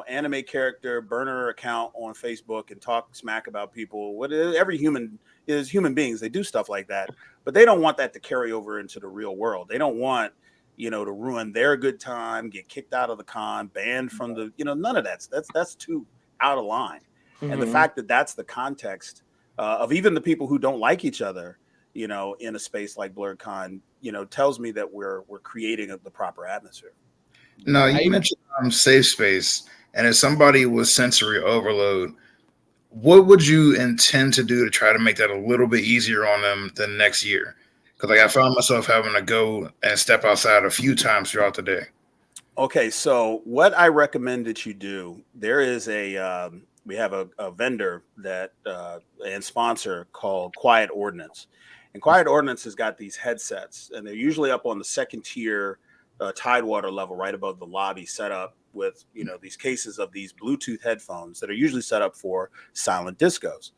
anime character burner account on Facebook and talk smack about people. What every human is human beings. They do stuff like that, but they don't want that to carry over into the real world. They don't want to ruin their good time, get kicked out of the con, banned from the none of that's too out of line. And the fact that that's the context of even the people who don't like each other, in a space like Blerdcon, tells me that we're creating the proper atmosphere. No, you mentioned safe space, and as somebody with sensory overload, what would you intend to do to try to make that a little bit easier on them the next year? Because I found myself having to go and step outside a few times throughout the day. Okay, so what I recommend that you do, there is we have a vendor that and sponsor called Quiet Ordnance, and Quiet Ordnance has got these headsets, and they're usually up on the second tier Tidewater level, right above the lobby, set up with these cases of these Bluetooth headphones that are usually set up for silent discos.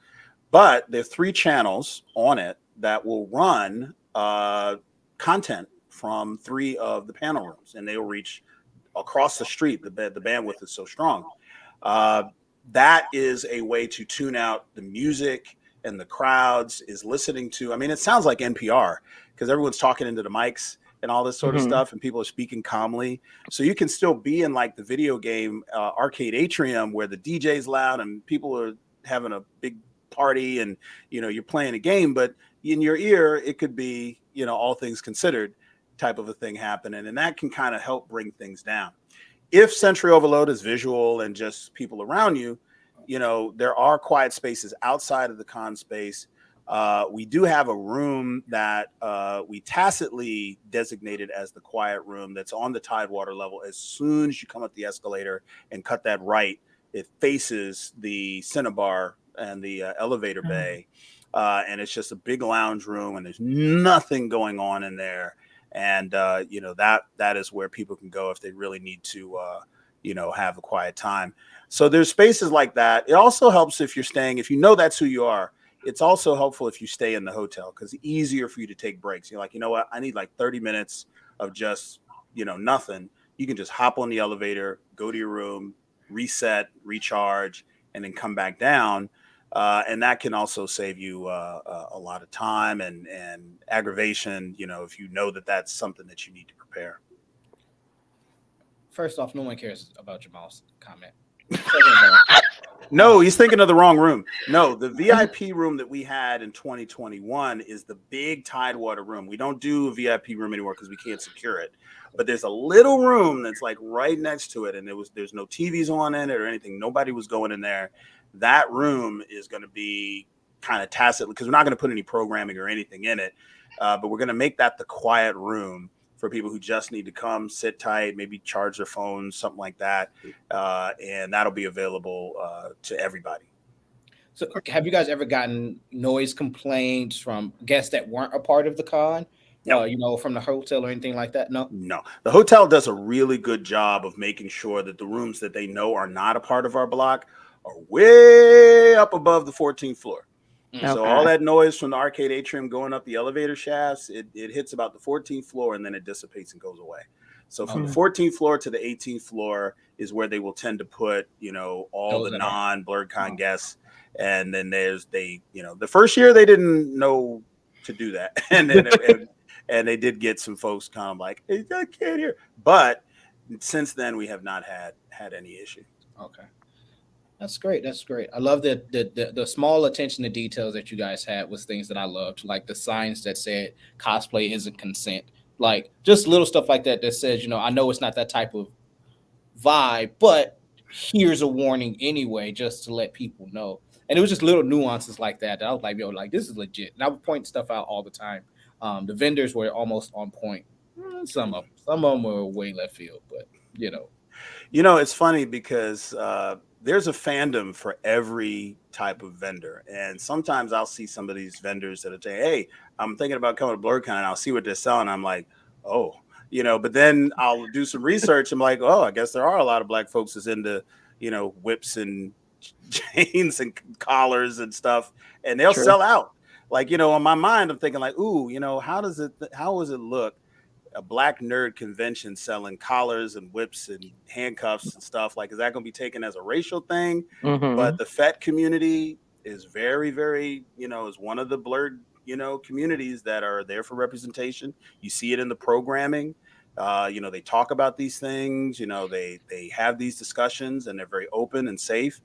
But there are 3 channels on it that will run content from 3 of the panel rooms, and they will reach across the street. The bandwidth is so strong. That is a way to tune out the music, and the crowds is listening to. I mean, it sounds like NPR because everyone's talking into the mics and all this sort of stuff, and people are speaking calmly. So you can still be in like the video game arcade atrium where the DJ's loud and people are having a big party and, you're playing a game, but in your ear, it could be, all things considered type of a thing happening. And that can kind of help bring things down. If sensory overload is visual and just people around you, there are quiet spaces outside of the con space. We do have a room that we tacitly designated as the quiet room that's on the Tidewater level. As soon as you come up the escalator and cut that right, it faces the Cinnabar and the elevator bay. And it's just a big lounge room and there's nothing going on in there. And, that is where people can go if they really need to, have a quiet time. So there's spaces like that. It also helps if you're staying, if that's who you are. It's also helpful if you stay in the hotel because it's easier for you to take breaks. You're like, you know what? I need like 30 minutes of just, nothing. You can just hop on the elevator, go to your room, reset, recharge, and then come back down. And that can also save you a lot of time and aggravation, if you know that that's something that you need to prepare. First off, no one cares about Jamal's comment. No, he's thinking of the wrong room. No, the VIP room that we had in 2021 is the big Tidewater room. We don't do a VIP room anymore because we can't secure it. But there's a little room that's like right next to it, and there's no TVs on in it or anything. Nobody was going in there. That room is going to be kind of tacit because we're not going to put any programming or anything in it. But we're going to make that the quiet room for people who just need to come, sit tight, maybe charge their phones, something like that. And that'll be available to everybody. So have you guys ever gotten noise complaints from guests that weren't a part of the con? No. From the hotel or anything like that? No. The hotel does a really good job of making sure that the rooms that they know are not a part of our block are way up above the 14th floor. Okay. So all that noise from the arcade atrium going up the elevator shafts, it hits about the 14th floor and then it dissipates and goes away. So from the 14th floor to the 18th floor is where they will tend to put, all the non-Blerdcon guests. And then the first year they didn't know to do that. And then and they did get some folks kind of like, hey, I can't hear. But since then we have not had any issue. Okay. That's great. I love the small attention to details that you guys had was things that I loved, like the signs that said cosplay isn't consent, like just little stuff like that says, I know it's not that type of vibe, but here's a warning anyway, just to let people know. And it was just little nuances like that I was like, this is legit. And I would point stuff out all the time. The vendors were almost on point. Some of them were way left field, but it's funny because there's a fandom for every type of vendor. And sometimes I'll see some of these vendors that are saying, hey, I'm thinking about coming to Blerdcon, and I'll see what they're selling. I'm like, oh, but then I'll do some research. I'm like, oh, I guess there are a lot of Black folks that's into, whips and chains and collars and stuff. And they'll sell out. Like, on my mind, I'm thinking like, ooh, how does it look? A Black nerd convention selling collars and whips and handcuffs and stuff, like, is that going to be taken as a racial thing? But the FET community is very, very, is one of the Blerd, communities that are there for representation. You see it in the programming. They talk about these things, they have these discussions and they're very open and safe.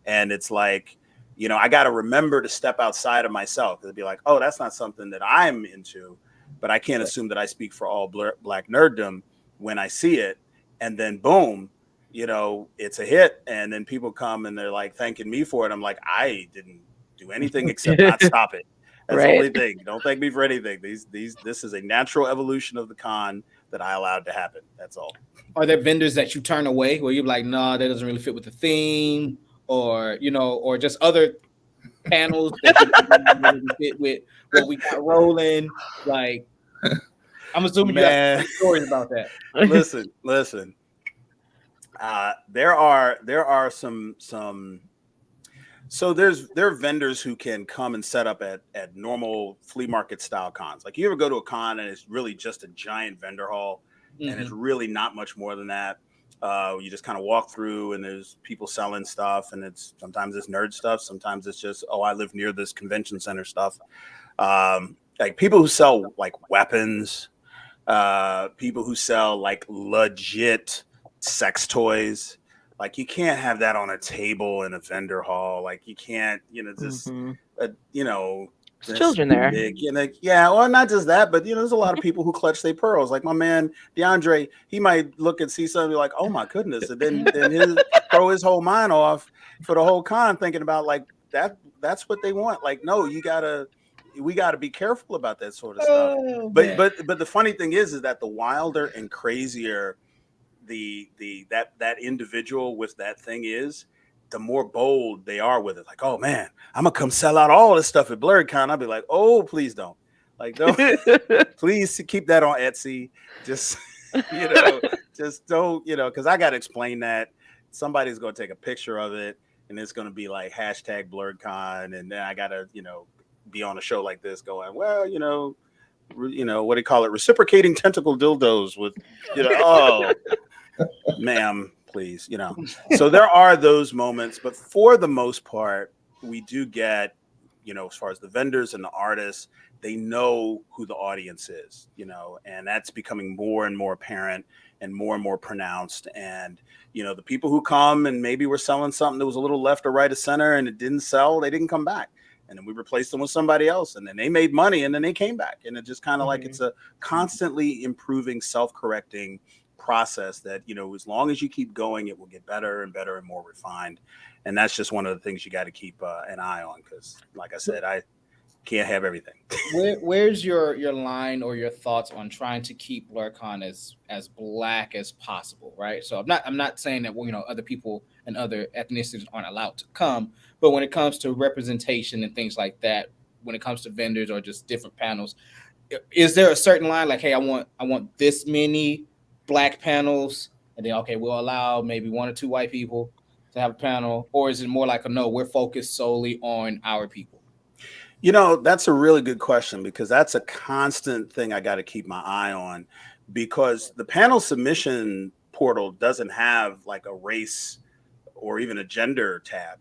And it's like, I got to remember to step outside of myself. It'd be like, oh, that's not something that I'm into. But I can't assume that I speak for all Black nerddom when I see it. And then boom, it's a hit. And then people come and they're like thanking me for it. I'm like, I didn't do anything except not stop it. That's the only thing. Don't thank me for anything. This is a natural evolution of the con that I allowed to happen. That's all. Are there vendors that you turn away where you're like, nah, that doesn't really fit with the theme, or or just other panels that really fit with what we got rolling? Like, I'm assuming you have stories about that. Listen. There are some. So there are vendors who can come and set up at normal flea market style cons. Like, you ever go to a con and it's really just a giant vendor hall, and it's really not much more than that. You just kind of walk through and there's people selling stuff, and sometimes it's nerd stuff. Sometimes it's just, I live near this convention center stuff. Like people who sell like weapons, people who sell like legit sex toys, Like, you can't have that on a table in a vendor hall. Like, you can't, just, you know, There's children there. big, yeah. Well, not just that, but there's a lot of people who clutch their pearls. Like my man DeAndre, he might look and see something and be like, "Oh my goodness," and then he'll throw his whole mind off for the whole con, thinking about like that's what they want. Like, no, we gotta be careful about that sort of stuff. But the funny thing is that the wilder and crazier that individual with that thing is, the more bold they are with it. Like, oh man, I'm gonna come sell out all this stuff at Blerdcon. I'll be like, oh, please don't. Like, don't. Please keep that on Etsy. Just just don't, because I gotta explain that. Somebody's gonna take a picture of it and it's gonna be like hashtag Blerdcon, and then I gotta, be on a show like this going, well, what do you call it? Reciprocating tentacle dildos with, oh, ma'am, please, So there are those moments, but for the most part, we do get, as far as the vendors and the artists, they know who the audience is, and that's becoming more and more apparent and more pronounced. And, the people who come and maybe we're selling something that was a little left or right of center and it didn't sell, they didn't come back. And then we replaced them with somebody else, and then they made money, and then they came back. And it just kind of like, it's a constantly improving, self-correcting process that, as long as you keep going, it will get better and better and more refined. And that's just one of the things you got to keep an eye on, because like I said, I can't have everything. Where's your line or your thoughts on trying to keep Blerdcon as black as possible, right? So I'm not saying that other people and other ethnicities aren't allowed to come, but when it comes to representation and things like that, when it comes to vendors or just different panels, is there a certain line like, hey, I want this many black panels, and then okay, we'll allow maybe 1 or 2 white people to have a panel, or is it more like no, we're focused solely on our people? That's a really good question, because that's a constant thing I got to keep my eye on, because the panel submission portal doesn't have like a race or even a gender tab.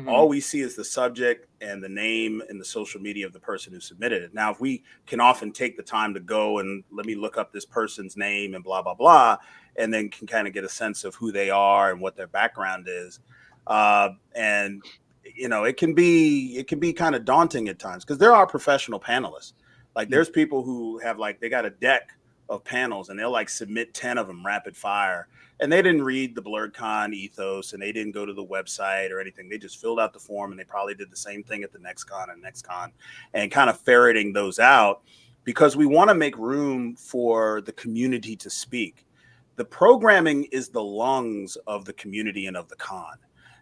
All we see is the subject and the name and the social media of the person who submitted it. Now, if we can often take the time to go and let me look up this person's name and blah, blah, blah, and then can kind of get a sense of who they are and what their background is. And it can be kind of daunting at times, because there are professional panelists. Like there's people who have they got a deck of panels and they'll submit 10 of them rapid fire, and they didn't read the Blerdcon ethos and they didn't go to the website or anything. They just filled out the form, and they probably did the same thing at the next con and kind of ferreting those out, because we want to make room for the community to speak. The programming is the lungs of the community and of the con.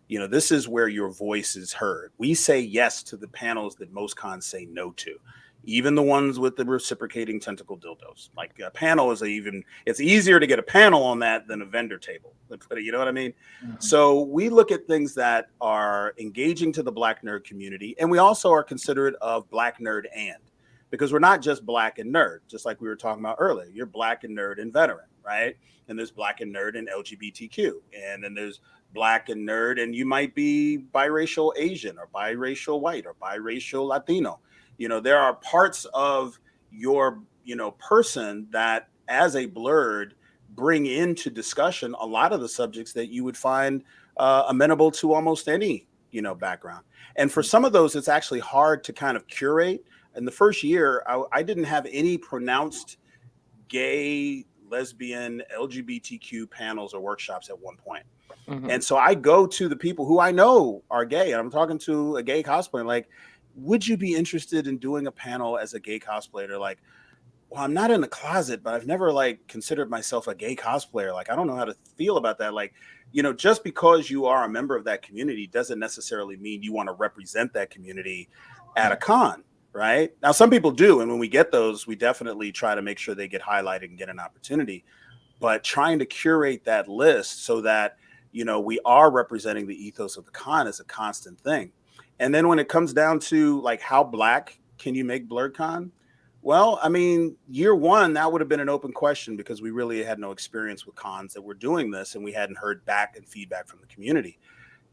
This is where your voice is heard. We say yes to the panels that most cons say no to, even the ones with the reciprocating tentacle dildos. Like a panel it's easier to get a panel on that than a vendor table. You know what I mean? So we look at things that are engaging to the Black nerd community, and we also are considerate of Black nerd because we're not just Black and nerd, just like we were talking about earlier. You're Black and nerd and veteran, right? And there's Black and nerd and LGBTQ, and then there's Black and nerd, and you might be biracial Asian or biracial white or biracial Latino. There are parts of your, person that as a blurred bring into discussion a lot of the subjects that you would find amenable to almost any, background. And for some of those, it's actually hard to kind of curate. In the first year, I didn't have any pronounced gay, lesbian, LGBTQ panels or workshops at one point. And so I go to the people who I know are gay, and I'm talking to a gay cosplayer, like, would you be interested in doing a panel as a gay cosplayer? They're like, well, I'm not in the closet, but I've never considered myself a gay cosplayer. Like, I don't know how to feel about that. Like, just because you are a member of that community doesn't necessarily mean you want to represent that community at a con, right? Now, some people do. And when we get those, we definitely try to make sure they get highlighted and get an opportunity. But trying to curate that list so that, we are representing the ethos of the con is a constant thing. And then when it comes down to how Black can you make Blerdcon? Well, I mean, year one, that would have been an open question, because we really had no experience with cons that were doing this, and we hadn't heard back and feedback from the community.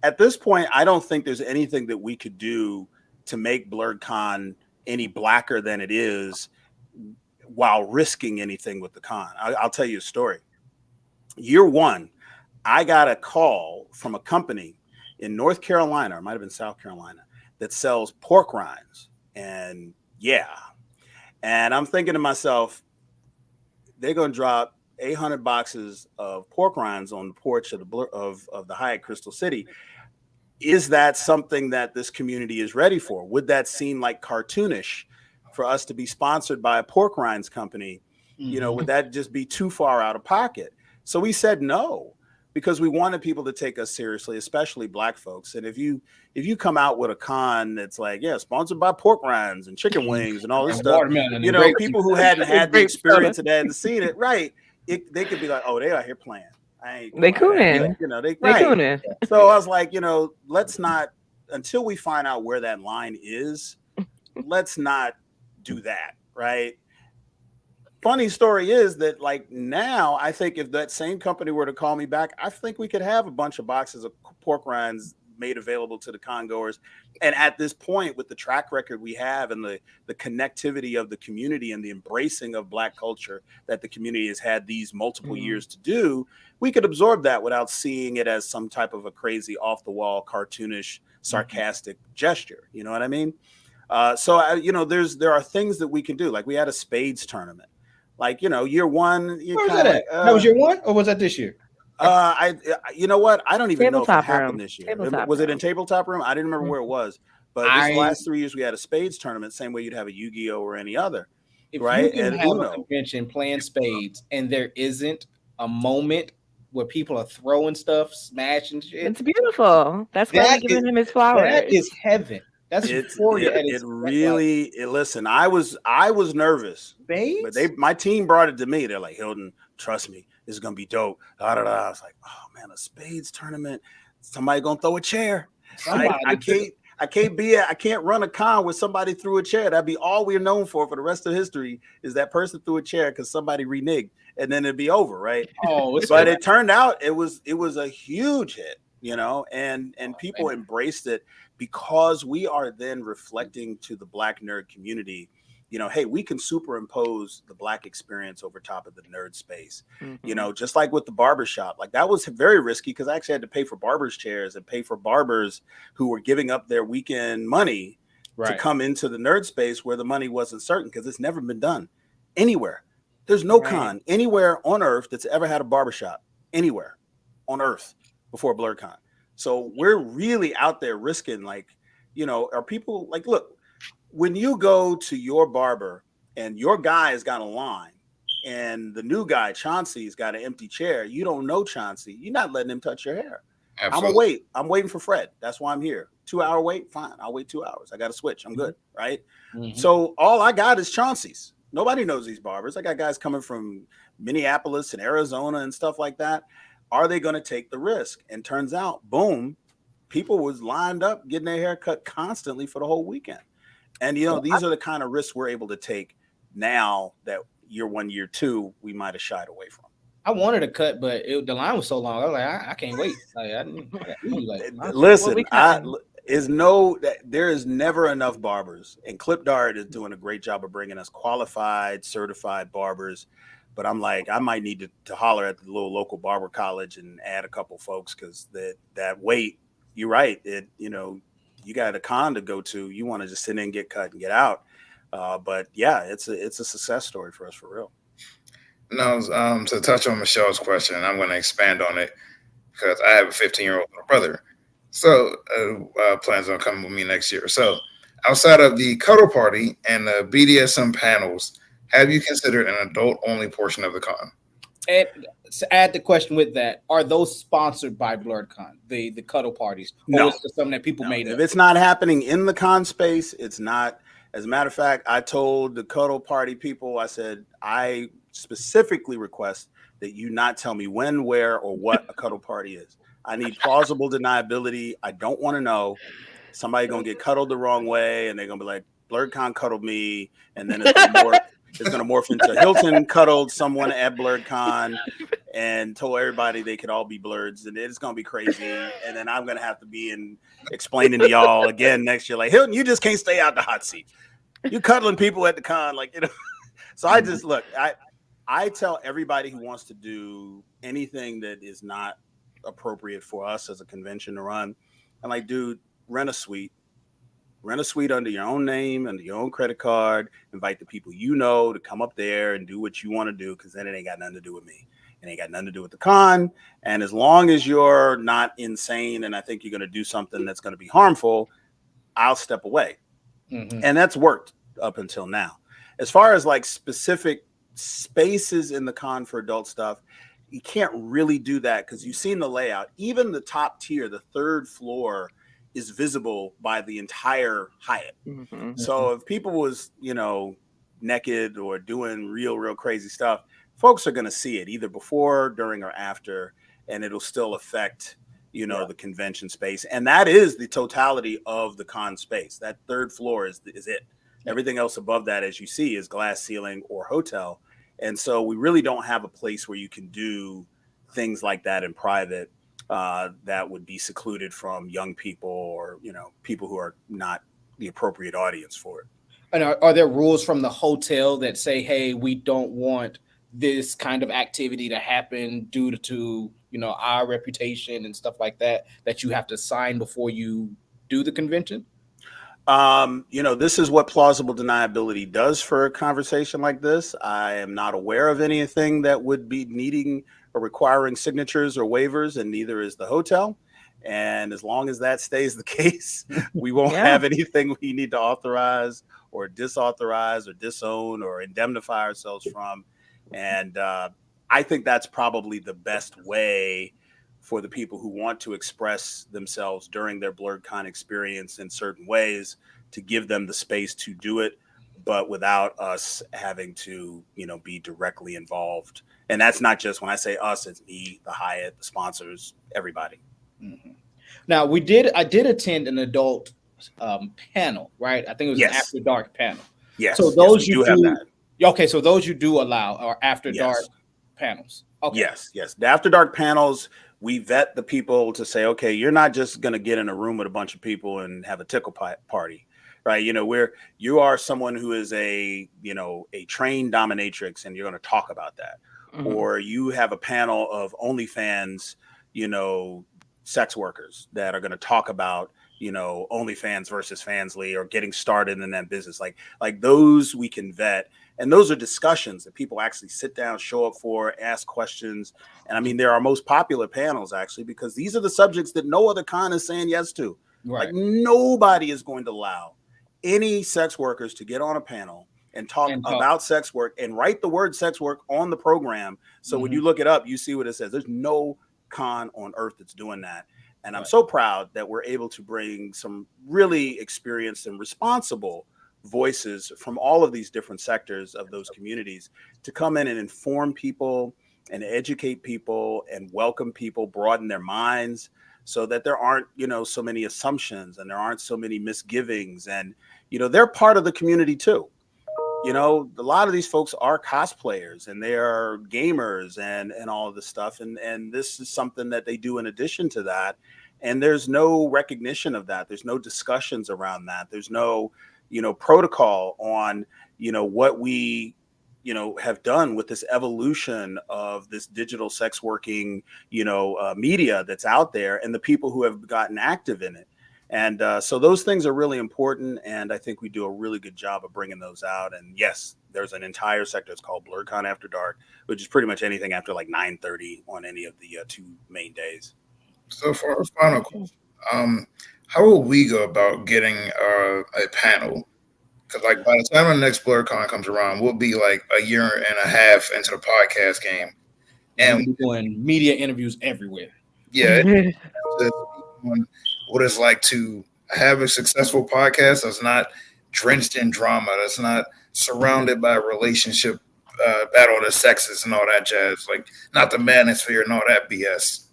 At this point, I don't think there's anything that we could do to make Blerdcon any Blacker than it is while risking anything with the con. I'll tell you a story. Year one, I got a call from a company in North Carolina, or it might have been South Carolina, that sells pork rinds. And and I'm thinking to myself, they're going to drop 800 boxes of pork rinds on the porch of the Hyatt Crystal City. Is that something that this community is ready for? Would that seem like cartoonish for us to be sponsored by a pork rinds company? You know, would that just be too far out of pocket? So we said no, because we wanted people to take us seriously, especially Black folks. And if you come out with a con that's like, yeah, sponsored by pork rinds and chicken wings and all this stuff, you know, people who hadn't had the experience of that and seen it, right? They could be like, oh, they out here playing. They cooning. You know, they right. Cooning. So I was like, you know, let's not, until we find out where that line is, let's not do that, right? Funny story is that, like, now I think if that same company were to call me back, I think we could have a bunch of boxes of pork rinds made available to the congoers. And at this point, with the track record we have and the connectivity of the community and the embracing of Black culture that the community has had these multiple years to do, we could absorb that without seeing it as some type of a crazy off the wall, cartoonish, sarcastic gesture. You know what I mean? You know, there are things that we can do. Like, we had a spades tournament. Like, you know, year one. Where was that at? That was year one, or was that this year? You know what? I don't even know if it happened this year. Was it in tabletop room? I didn't remember where it was. But the last 3 years we had a spades tournament, same way you'd have a Yu-Gi-Oh or any other. If right? you can have a convention playing spades and there isn't a moment where people are throwing stuff, smashing shit, it's beautiful. That's why we're giving him his flowers. That is heaven. That's euphoria. Listen, I was nervous, but my team brought it to me. They're like, Hilton, trust me, this is gonna be dope. I was like, oh man, a spades tournament. Somebody gonna throw a chair. I can't run a con with somebody threw a chair. That'd be all we're known for the rest of history, is that person threw a chair because somebody reneged, and then it'd be over, right? But it turned out it was a huge hit, you know, and people embraced it, because we are then reflecting to the Black nerd community, you know, hey, we can superimpose the Black experience over top of the nerd space. You know, just like with the barbershop, like that was very risky, because I actually had to pay for barbers' chairs and pay for barbers who were giving up their weekend money to come into the nerd space where the money wasn't certain, because it's never been done anywhere. There's no con anywhere on earth that's ever had a barbershop anywhere on earth before Blerdcon. So we're really out there risking, like, you know, are people like, look, when you go to your barber and your guy has got a line and the new guy, Chauncey's got an empty chair, you don't know Chauncey, you're not letting him touch your hair. Absolutely. I'm waiting for Fred. That's why I'm here. 2 hour wait. Fine. I'll wait 2 hours. I got to switch. I'm good. Right. So all I got is Chauncey's. Nobody knows these barbers. I got guys coming from Minneapolis and Arizona and stuff like that. Are they going to take the risk? And turns out, boom, people was lined up getting their hair cut constantly for the whole weekend. And, you know, these are the kind of risks we're able to take now that year one, year two, we might have shied away from. I wanted a cut, but the line was so long. I was like, I can't wait. Listen, there is never enough barbers. And Clip Dart is doing a great job of bringing us qualified, certified barbers. But I'm like, I might need to holler at the little local barber college and add a couple folks, because that wait, you're right. You know, you got a con to go to. You want to just sit in, get cut, and get out. But yeah, it's a success story for us, for real. No, to touch on Michelle's question, I'm going to expand on it, because I have a 15-year-old brother, so plans on coming with me next year. So outside of the cuddle party and the BDSM panels, have you considered an adult-only portion of the con? And to add the question with that, are those sponsored by Blerdcon, the cuddle parties? Or No. is it something that people made If up? it's not happening in the con space, it's not. As a matter of fact, I told the cuddle party people, I said, I specifically request that you not tell me when, where, or what a cuddle party is. I need plausible deniability. I don't want to know. Somebody going to get cuddled the wrong way, and they're going to be like, Blerdcon cuddled me, and then it's going to morph into Hilton cuddled someone at Blerdcon and told everybody they could all be blurds, and it's going to be crazy. And then I'm going to have to be explaining to y'all again next year, like, Hilton, you just can't stay out the hot seat. You cuddling people at the con, like, you know. So I just I tell everybody who wants to do anything that is not appropriate for us as a convention to run. And like, dude, rent a suite under your own name, under your own credit card, invite the people you know to come up there and do what you want to do, because then it ain't got nothing to do with me. It ain't got nothing to do with the con. And as long as you're not insane and I think you're going to do something that's going to be harmful, I'll step away. Mm-hmm. And that's worked up until now. As far as like specific spaces in the con for adult stuff, you can't really do that because you've seen the layout. Even the top tier, the third floor, is visible by the entire Hyatt. Mm-hmm. So if people was, naked or doing real crazy stuff, folks are going to see it either before, during, or after, and it'll still affect, the convention space. And that is the totality of the con space. That third floor is it. Everything else above that, as you see, is glass ceiling or hotel. And so we really don't have a place where you can do things like that in private. That would be secluded from young people or, people who are not the appropriate audience for it. And are there rules from the hotel that say, hey, we don't want this kind of activity to happen due to, our reputation and stuff like that you have to sign before you do the convention? This is what plausible deniability does for a conversation like this. I am not aware of anything that would be needing or requiring signatures or waivers, and neither is the hotel. And as long as that stays the case, we won't have anything we need to authorize or disauthorize or disown or indemnify ourselves from. And I think that's probably the best way for the people who want to express themselves during their Blerdcon experience in certain ways, to give them the space to do it, but without us having to, be directly involved. And that's not just, when I say us, it's me, the Hyatt, the sponsors, everybody. Mm-hmm. Now I did attend an adult panel, right? I think it was an after dark panel. Yes. So those you do have that. Okay. So those you do allow are after dark panels. Okay. Yes. The after dark panels, we vet the people to say, okay, you're not just going to get in a room with a bunch of people and have a tickle party, right? You are someone who is a trained dominatrix, and you're going to talk about that. Mm-hmm. Or you have a panel of OnlyFans, sex workers that are going to talk about, OnlyFans versus Fansly, or getting started in that business. Like those we can vet. And those are discussions that people actually sit down, show up for, ask questions. And I mean, they're our most popular panels, actually, because these are the subjects that no other con is saying yes to. Right. Like, nobody is going to allow any sex workers to get on a panel and talk about sex work and write the word sex work on the program. So when you look it up, you see what it says. There's no con on earth that's doing that. And I'm so proud that we're able to bring some really experienced and responsible voices from all of these different sectors of those communities to come in and inform people and educate people and welcome people, broaden their minds, so that there aren't, so many assumptions and there aren't so many misgivings. And, they're part of the community too. A lot of these folks are cosplayers and they are gamers and all of this stuff. And this is something that they do in addition to that. And there's no recognition of that. There's no discussions around that. There's no, protocol on, what we, have done with this evolution of this digital sex working, media that's out there, and the people who have gotten active in it. And so those things are really important. And I think we do a really good job of bringing those out. And yes, there's an entire sector. It's called Blerdcon After Dark, which is pretty much anything after like 9:30 on any of the two main days. So for our final question, how will we go about getting a panel? Because by the time the next Blerdcon comes around, we'll be like a year and a half into the podcast game, and we'll be doing media interviews everywhere. Yeah, what it's like to have a successful podcast that's not drenched in drama, that's not surrounded by relationship battle of the sexes and all that jazz, like not the manosphere and all that BS.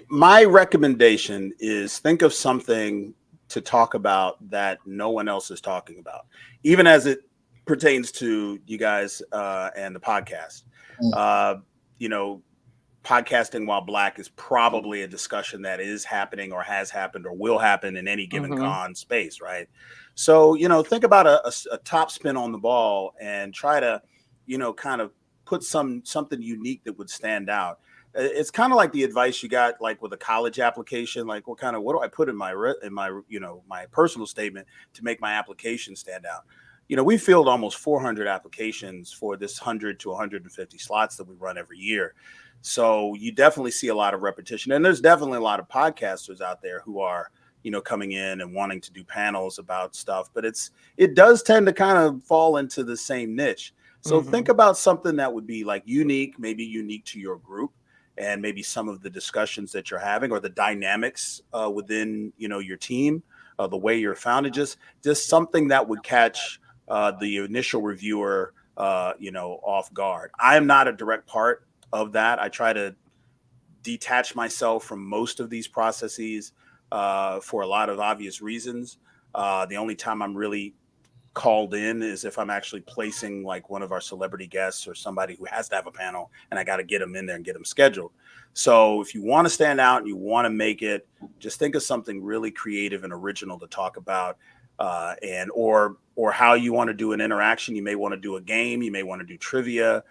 My recommendation is think of something to talk about that no one else is talking about, even as it pertains to you guys and the podcast. Podcasting while Black is probably a discussion that is happening or has happened or will happen in any given con space, right? So, think about a top spin on the ball and try to, kind of put something unique that would stand out. it's kind of like the advice you got like with a college application. Like what do I put in my my personal statement to make my application stand out? We filled almost 400 applications for this 100 to 150 slots that we run every year. So you definitely see a lot of repetition, and there's definitely a lot of podcasters out there who are, coming in and wanting to do panels about stuff, but it does tend to kind of fall into the same niche. So think about something that would be like maybe unique to your group, and maybe some of the discussions that you're having or the dynamics within, your team, the way you're founded, just something that would catch the initial reviewer, off guard. I am not a direct part of that. I try to detach myself from most of these processes for a lot of obvious reasons. The only time I'm really called in is if I'm actually placing like one of our celebrity guests or somebody who has to have a panel, and I got to get them in there and get them scheduled. So if you want to stand out and you want to make it, just think of something really creative and original to talk about, or how you want to do an interaction. You may want to do a game. You may want to do trivia.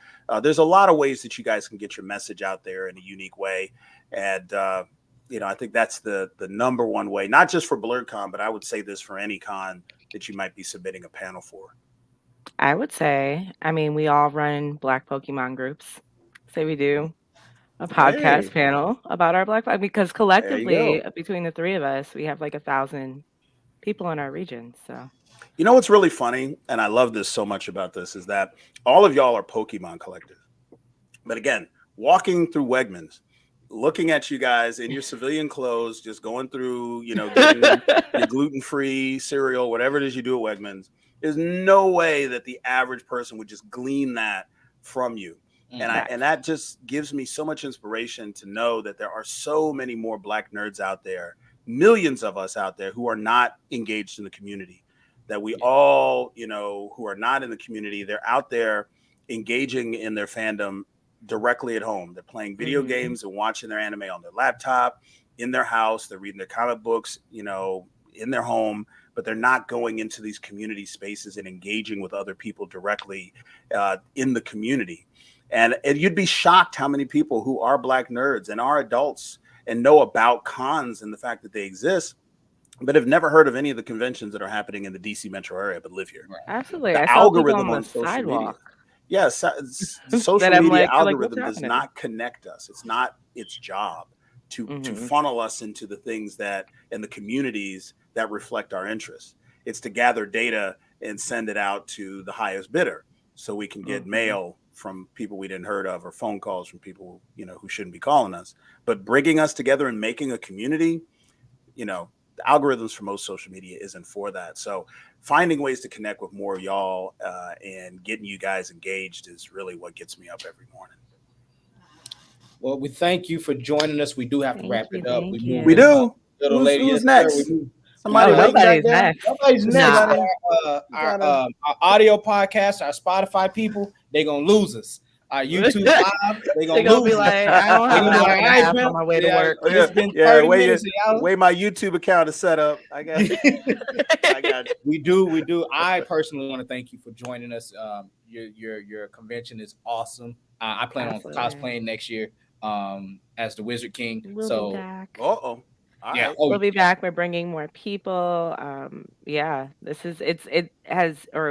There's a lot of ways that you guys can get your message out there in a unique way. And, I think that's the number one way, not just for Blerdcon, but I would say this for any con that you might be submitting a panel for. I would say, we all run Black Pokemon groups. Say we do a podcast panel about our Black, because collectively between the three of us, we have like 1,000 people in our region. So, what's really funny, and I love this so much about this, is that all of y'all are Pokemon collective. But again, walking through Wegmans, looking at you guys in your civilian clothes, just going through, getting your gluten-free cereal, whatever it is you do at Wegmans, there's no way that the average person would just glean that from you. And that just gives me so much inspiration to know that there are so many more Black nerds out there, millions of us out there who are not engaged in the community, that we all, who are not in the community, they're out there engaging in their fandom directly at home. They're playing video games and watching their anime on their laptop, in their house. They're reading their comic books, in their home, but they're not going into these community spaces and engaging with other people directly in the community. And you'd be shocked how many people who are Black nerds and are adults and know about cons and the fact that they exist, but have never heard of any of the conventions that are happening in the DC metro area, but live here. Absolutely. The algorithm on social media. Yes, social media algorithm does not connect us. It's not its job to funnel us into the things and the communities that reflect our interests. It's to gather data and send it out to the highest bidder so we can get mail from people we didn't heard of, or phone calls from people, who shouldn't be calling us. But bringing us together and making a community, the algorithms for most social media isn't for that. So finding ways to connect with more of y'all and getting you guys engaged is really what gets me up every morning. Well, we thank you for joining us. We do have to wrap it up. We do. Little lady, who's next? Somebody nobody's next. Nobody's next. Our audio podcast, our Spotify people, they're gonna lose us. Our YouTube live, they're gonna be like, I don't have an hour and a half on my way to work. It's been 30 minutes. Way my YouTube account is set up. I got you. We do. I personally want to thank you for joining us. Your convention is awesome. I plan on cosplaying next year as the Wizard King. We'll be back. Yeah, we'll be back. We're bringing more people. It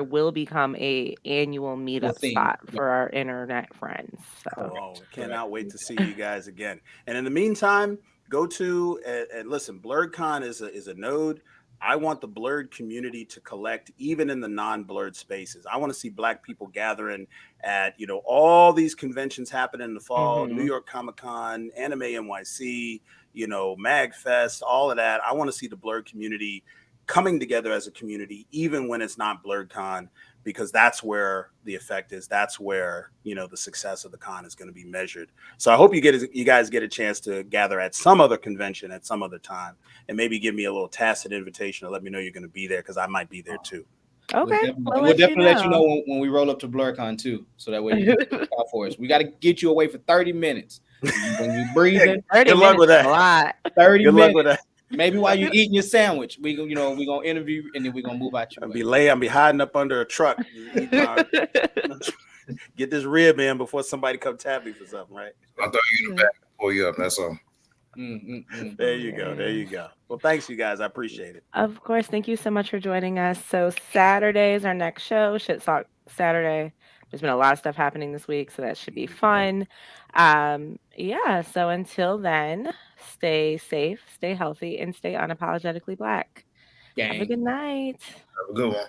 will become a annual meetup spot for our internet friends. So cannot wait to see you guys again. And in the meantime, go to and listen. Blerdcon is a node. I want the Blerd community to collect even in the non-Blerd spaces. I want to see Black people gathering at all these conventions happen in the fall, New York Comic-Con, Anime NYC, MagFest, all of that. I want to see the Blerd community coming together as a community, even when it's not Blerdcon, because that's where the effect is. That's where, the success of the con is going to be measured. So I hope you guys get a chance to gather at some other convention at some other time, and maybe give me a little tacit invitation to let me know you're going to be there, because I might be there too. Okay. We'll definitely let you know when we roll up to Blerdcon too, so that way you can look out for us. We got to get you away for 30 minutes. When you breathing, good luck with that. A lot. 30 good minutes. Luck with that. Maybe while you eating your sandwich, we're gonna interview, and then we're gonna move out your way. I'll be hiding up under a truck. get this rib in before somebody come tap me for something, right? I'll throw you in the back and pull you up. That's all. There you go. There you go. Well, thanks, you guys. I appreciate it. Of course. Thank you so much for joining us. So Saturday is our next show, Shit Talk Saturday. There's been a lot of stuff happening this week, so that should be fun. Yeah, so until then, stay safe, stay healthy, and stay unapologetically Black. Have a Gang. good night. Have a good one.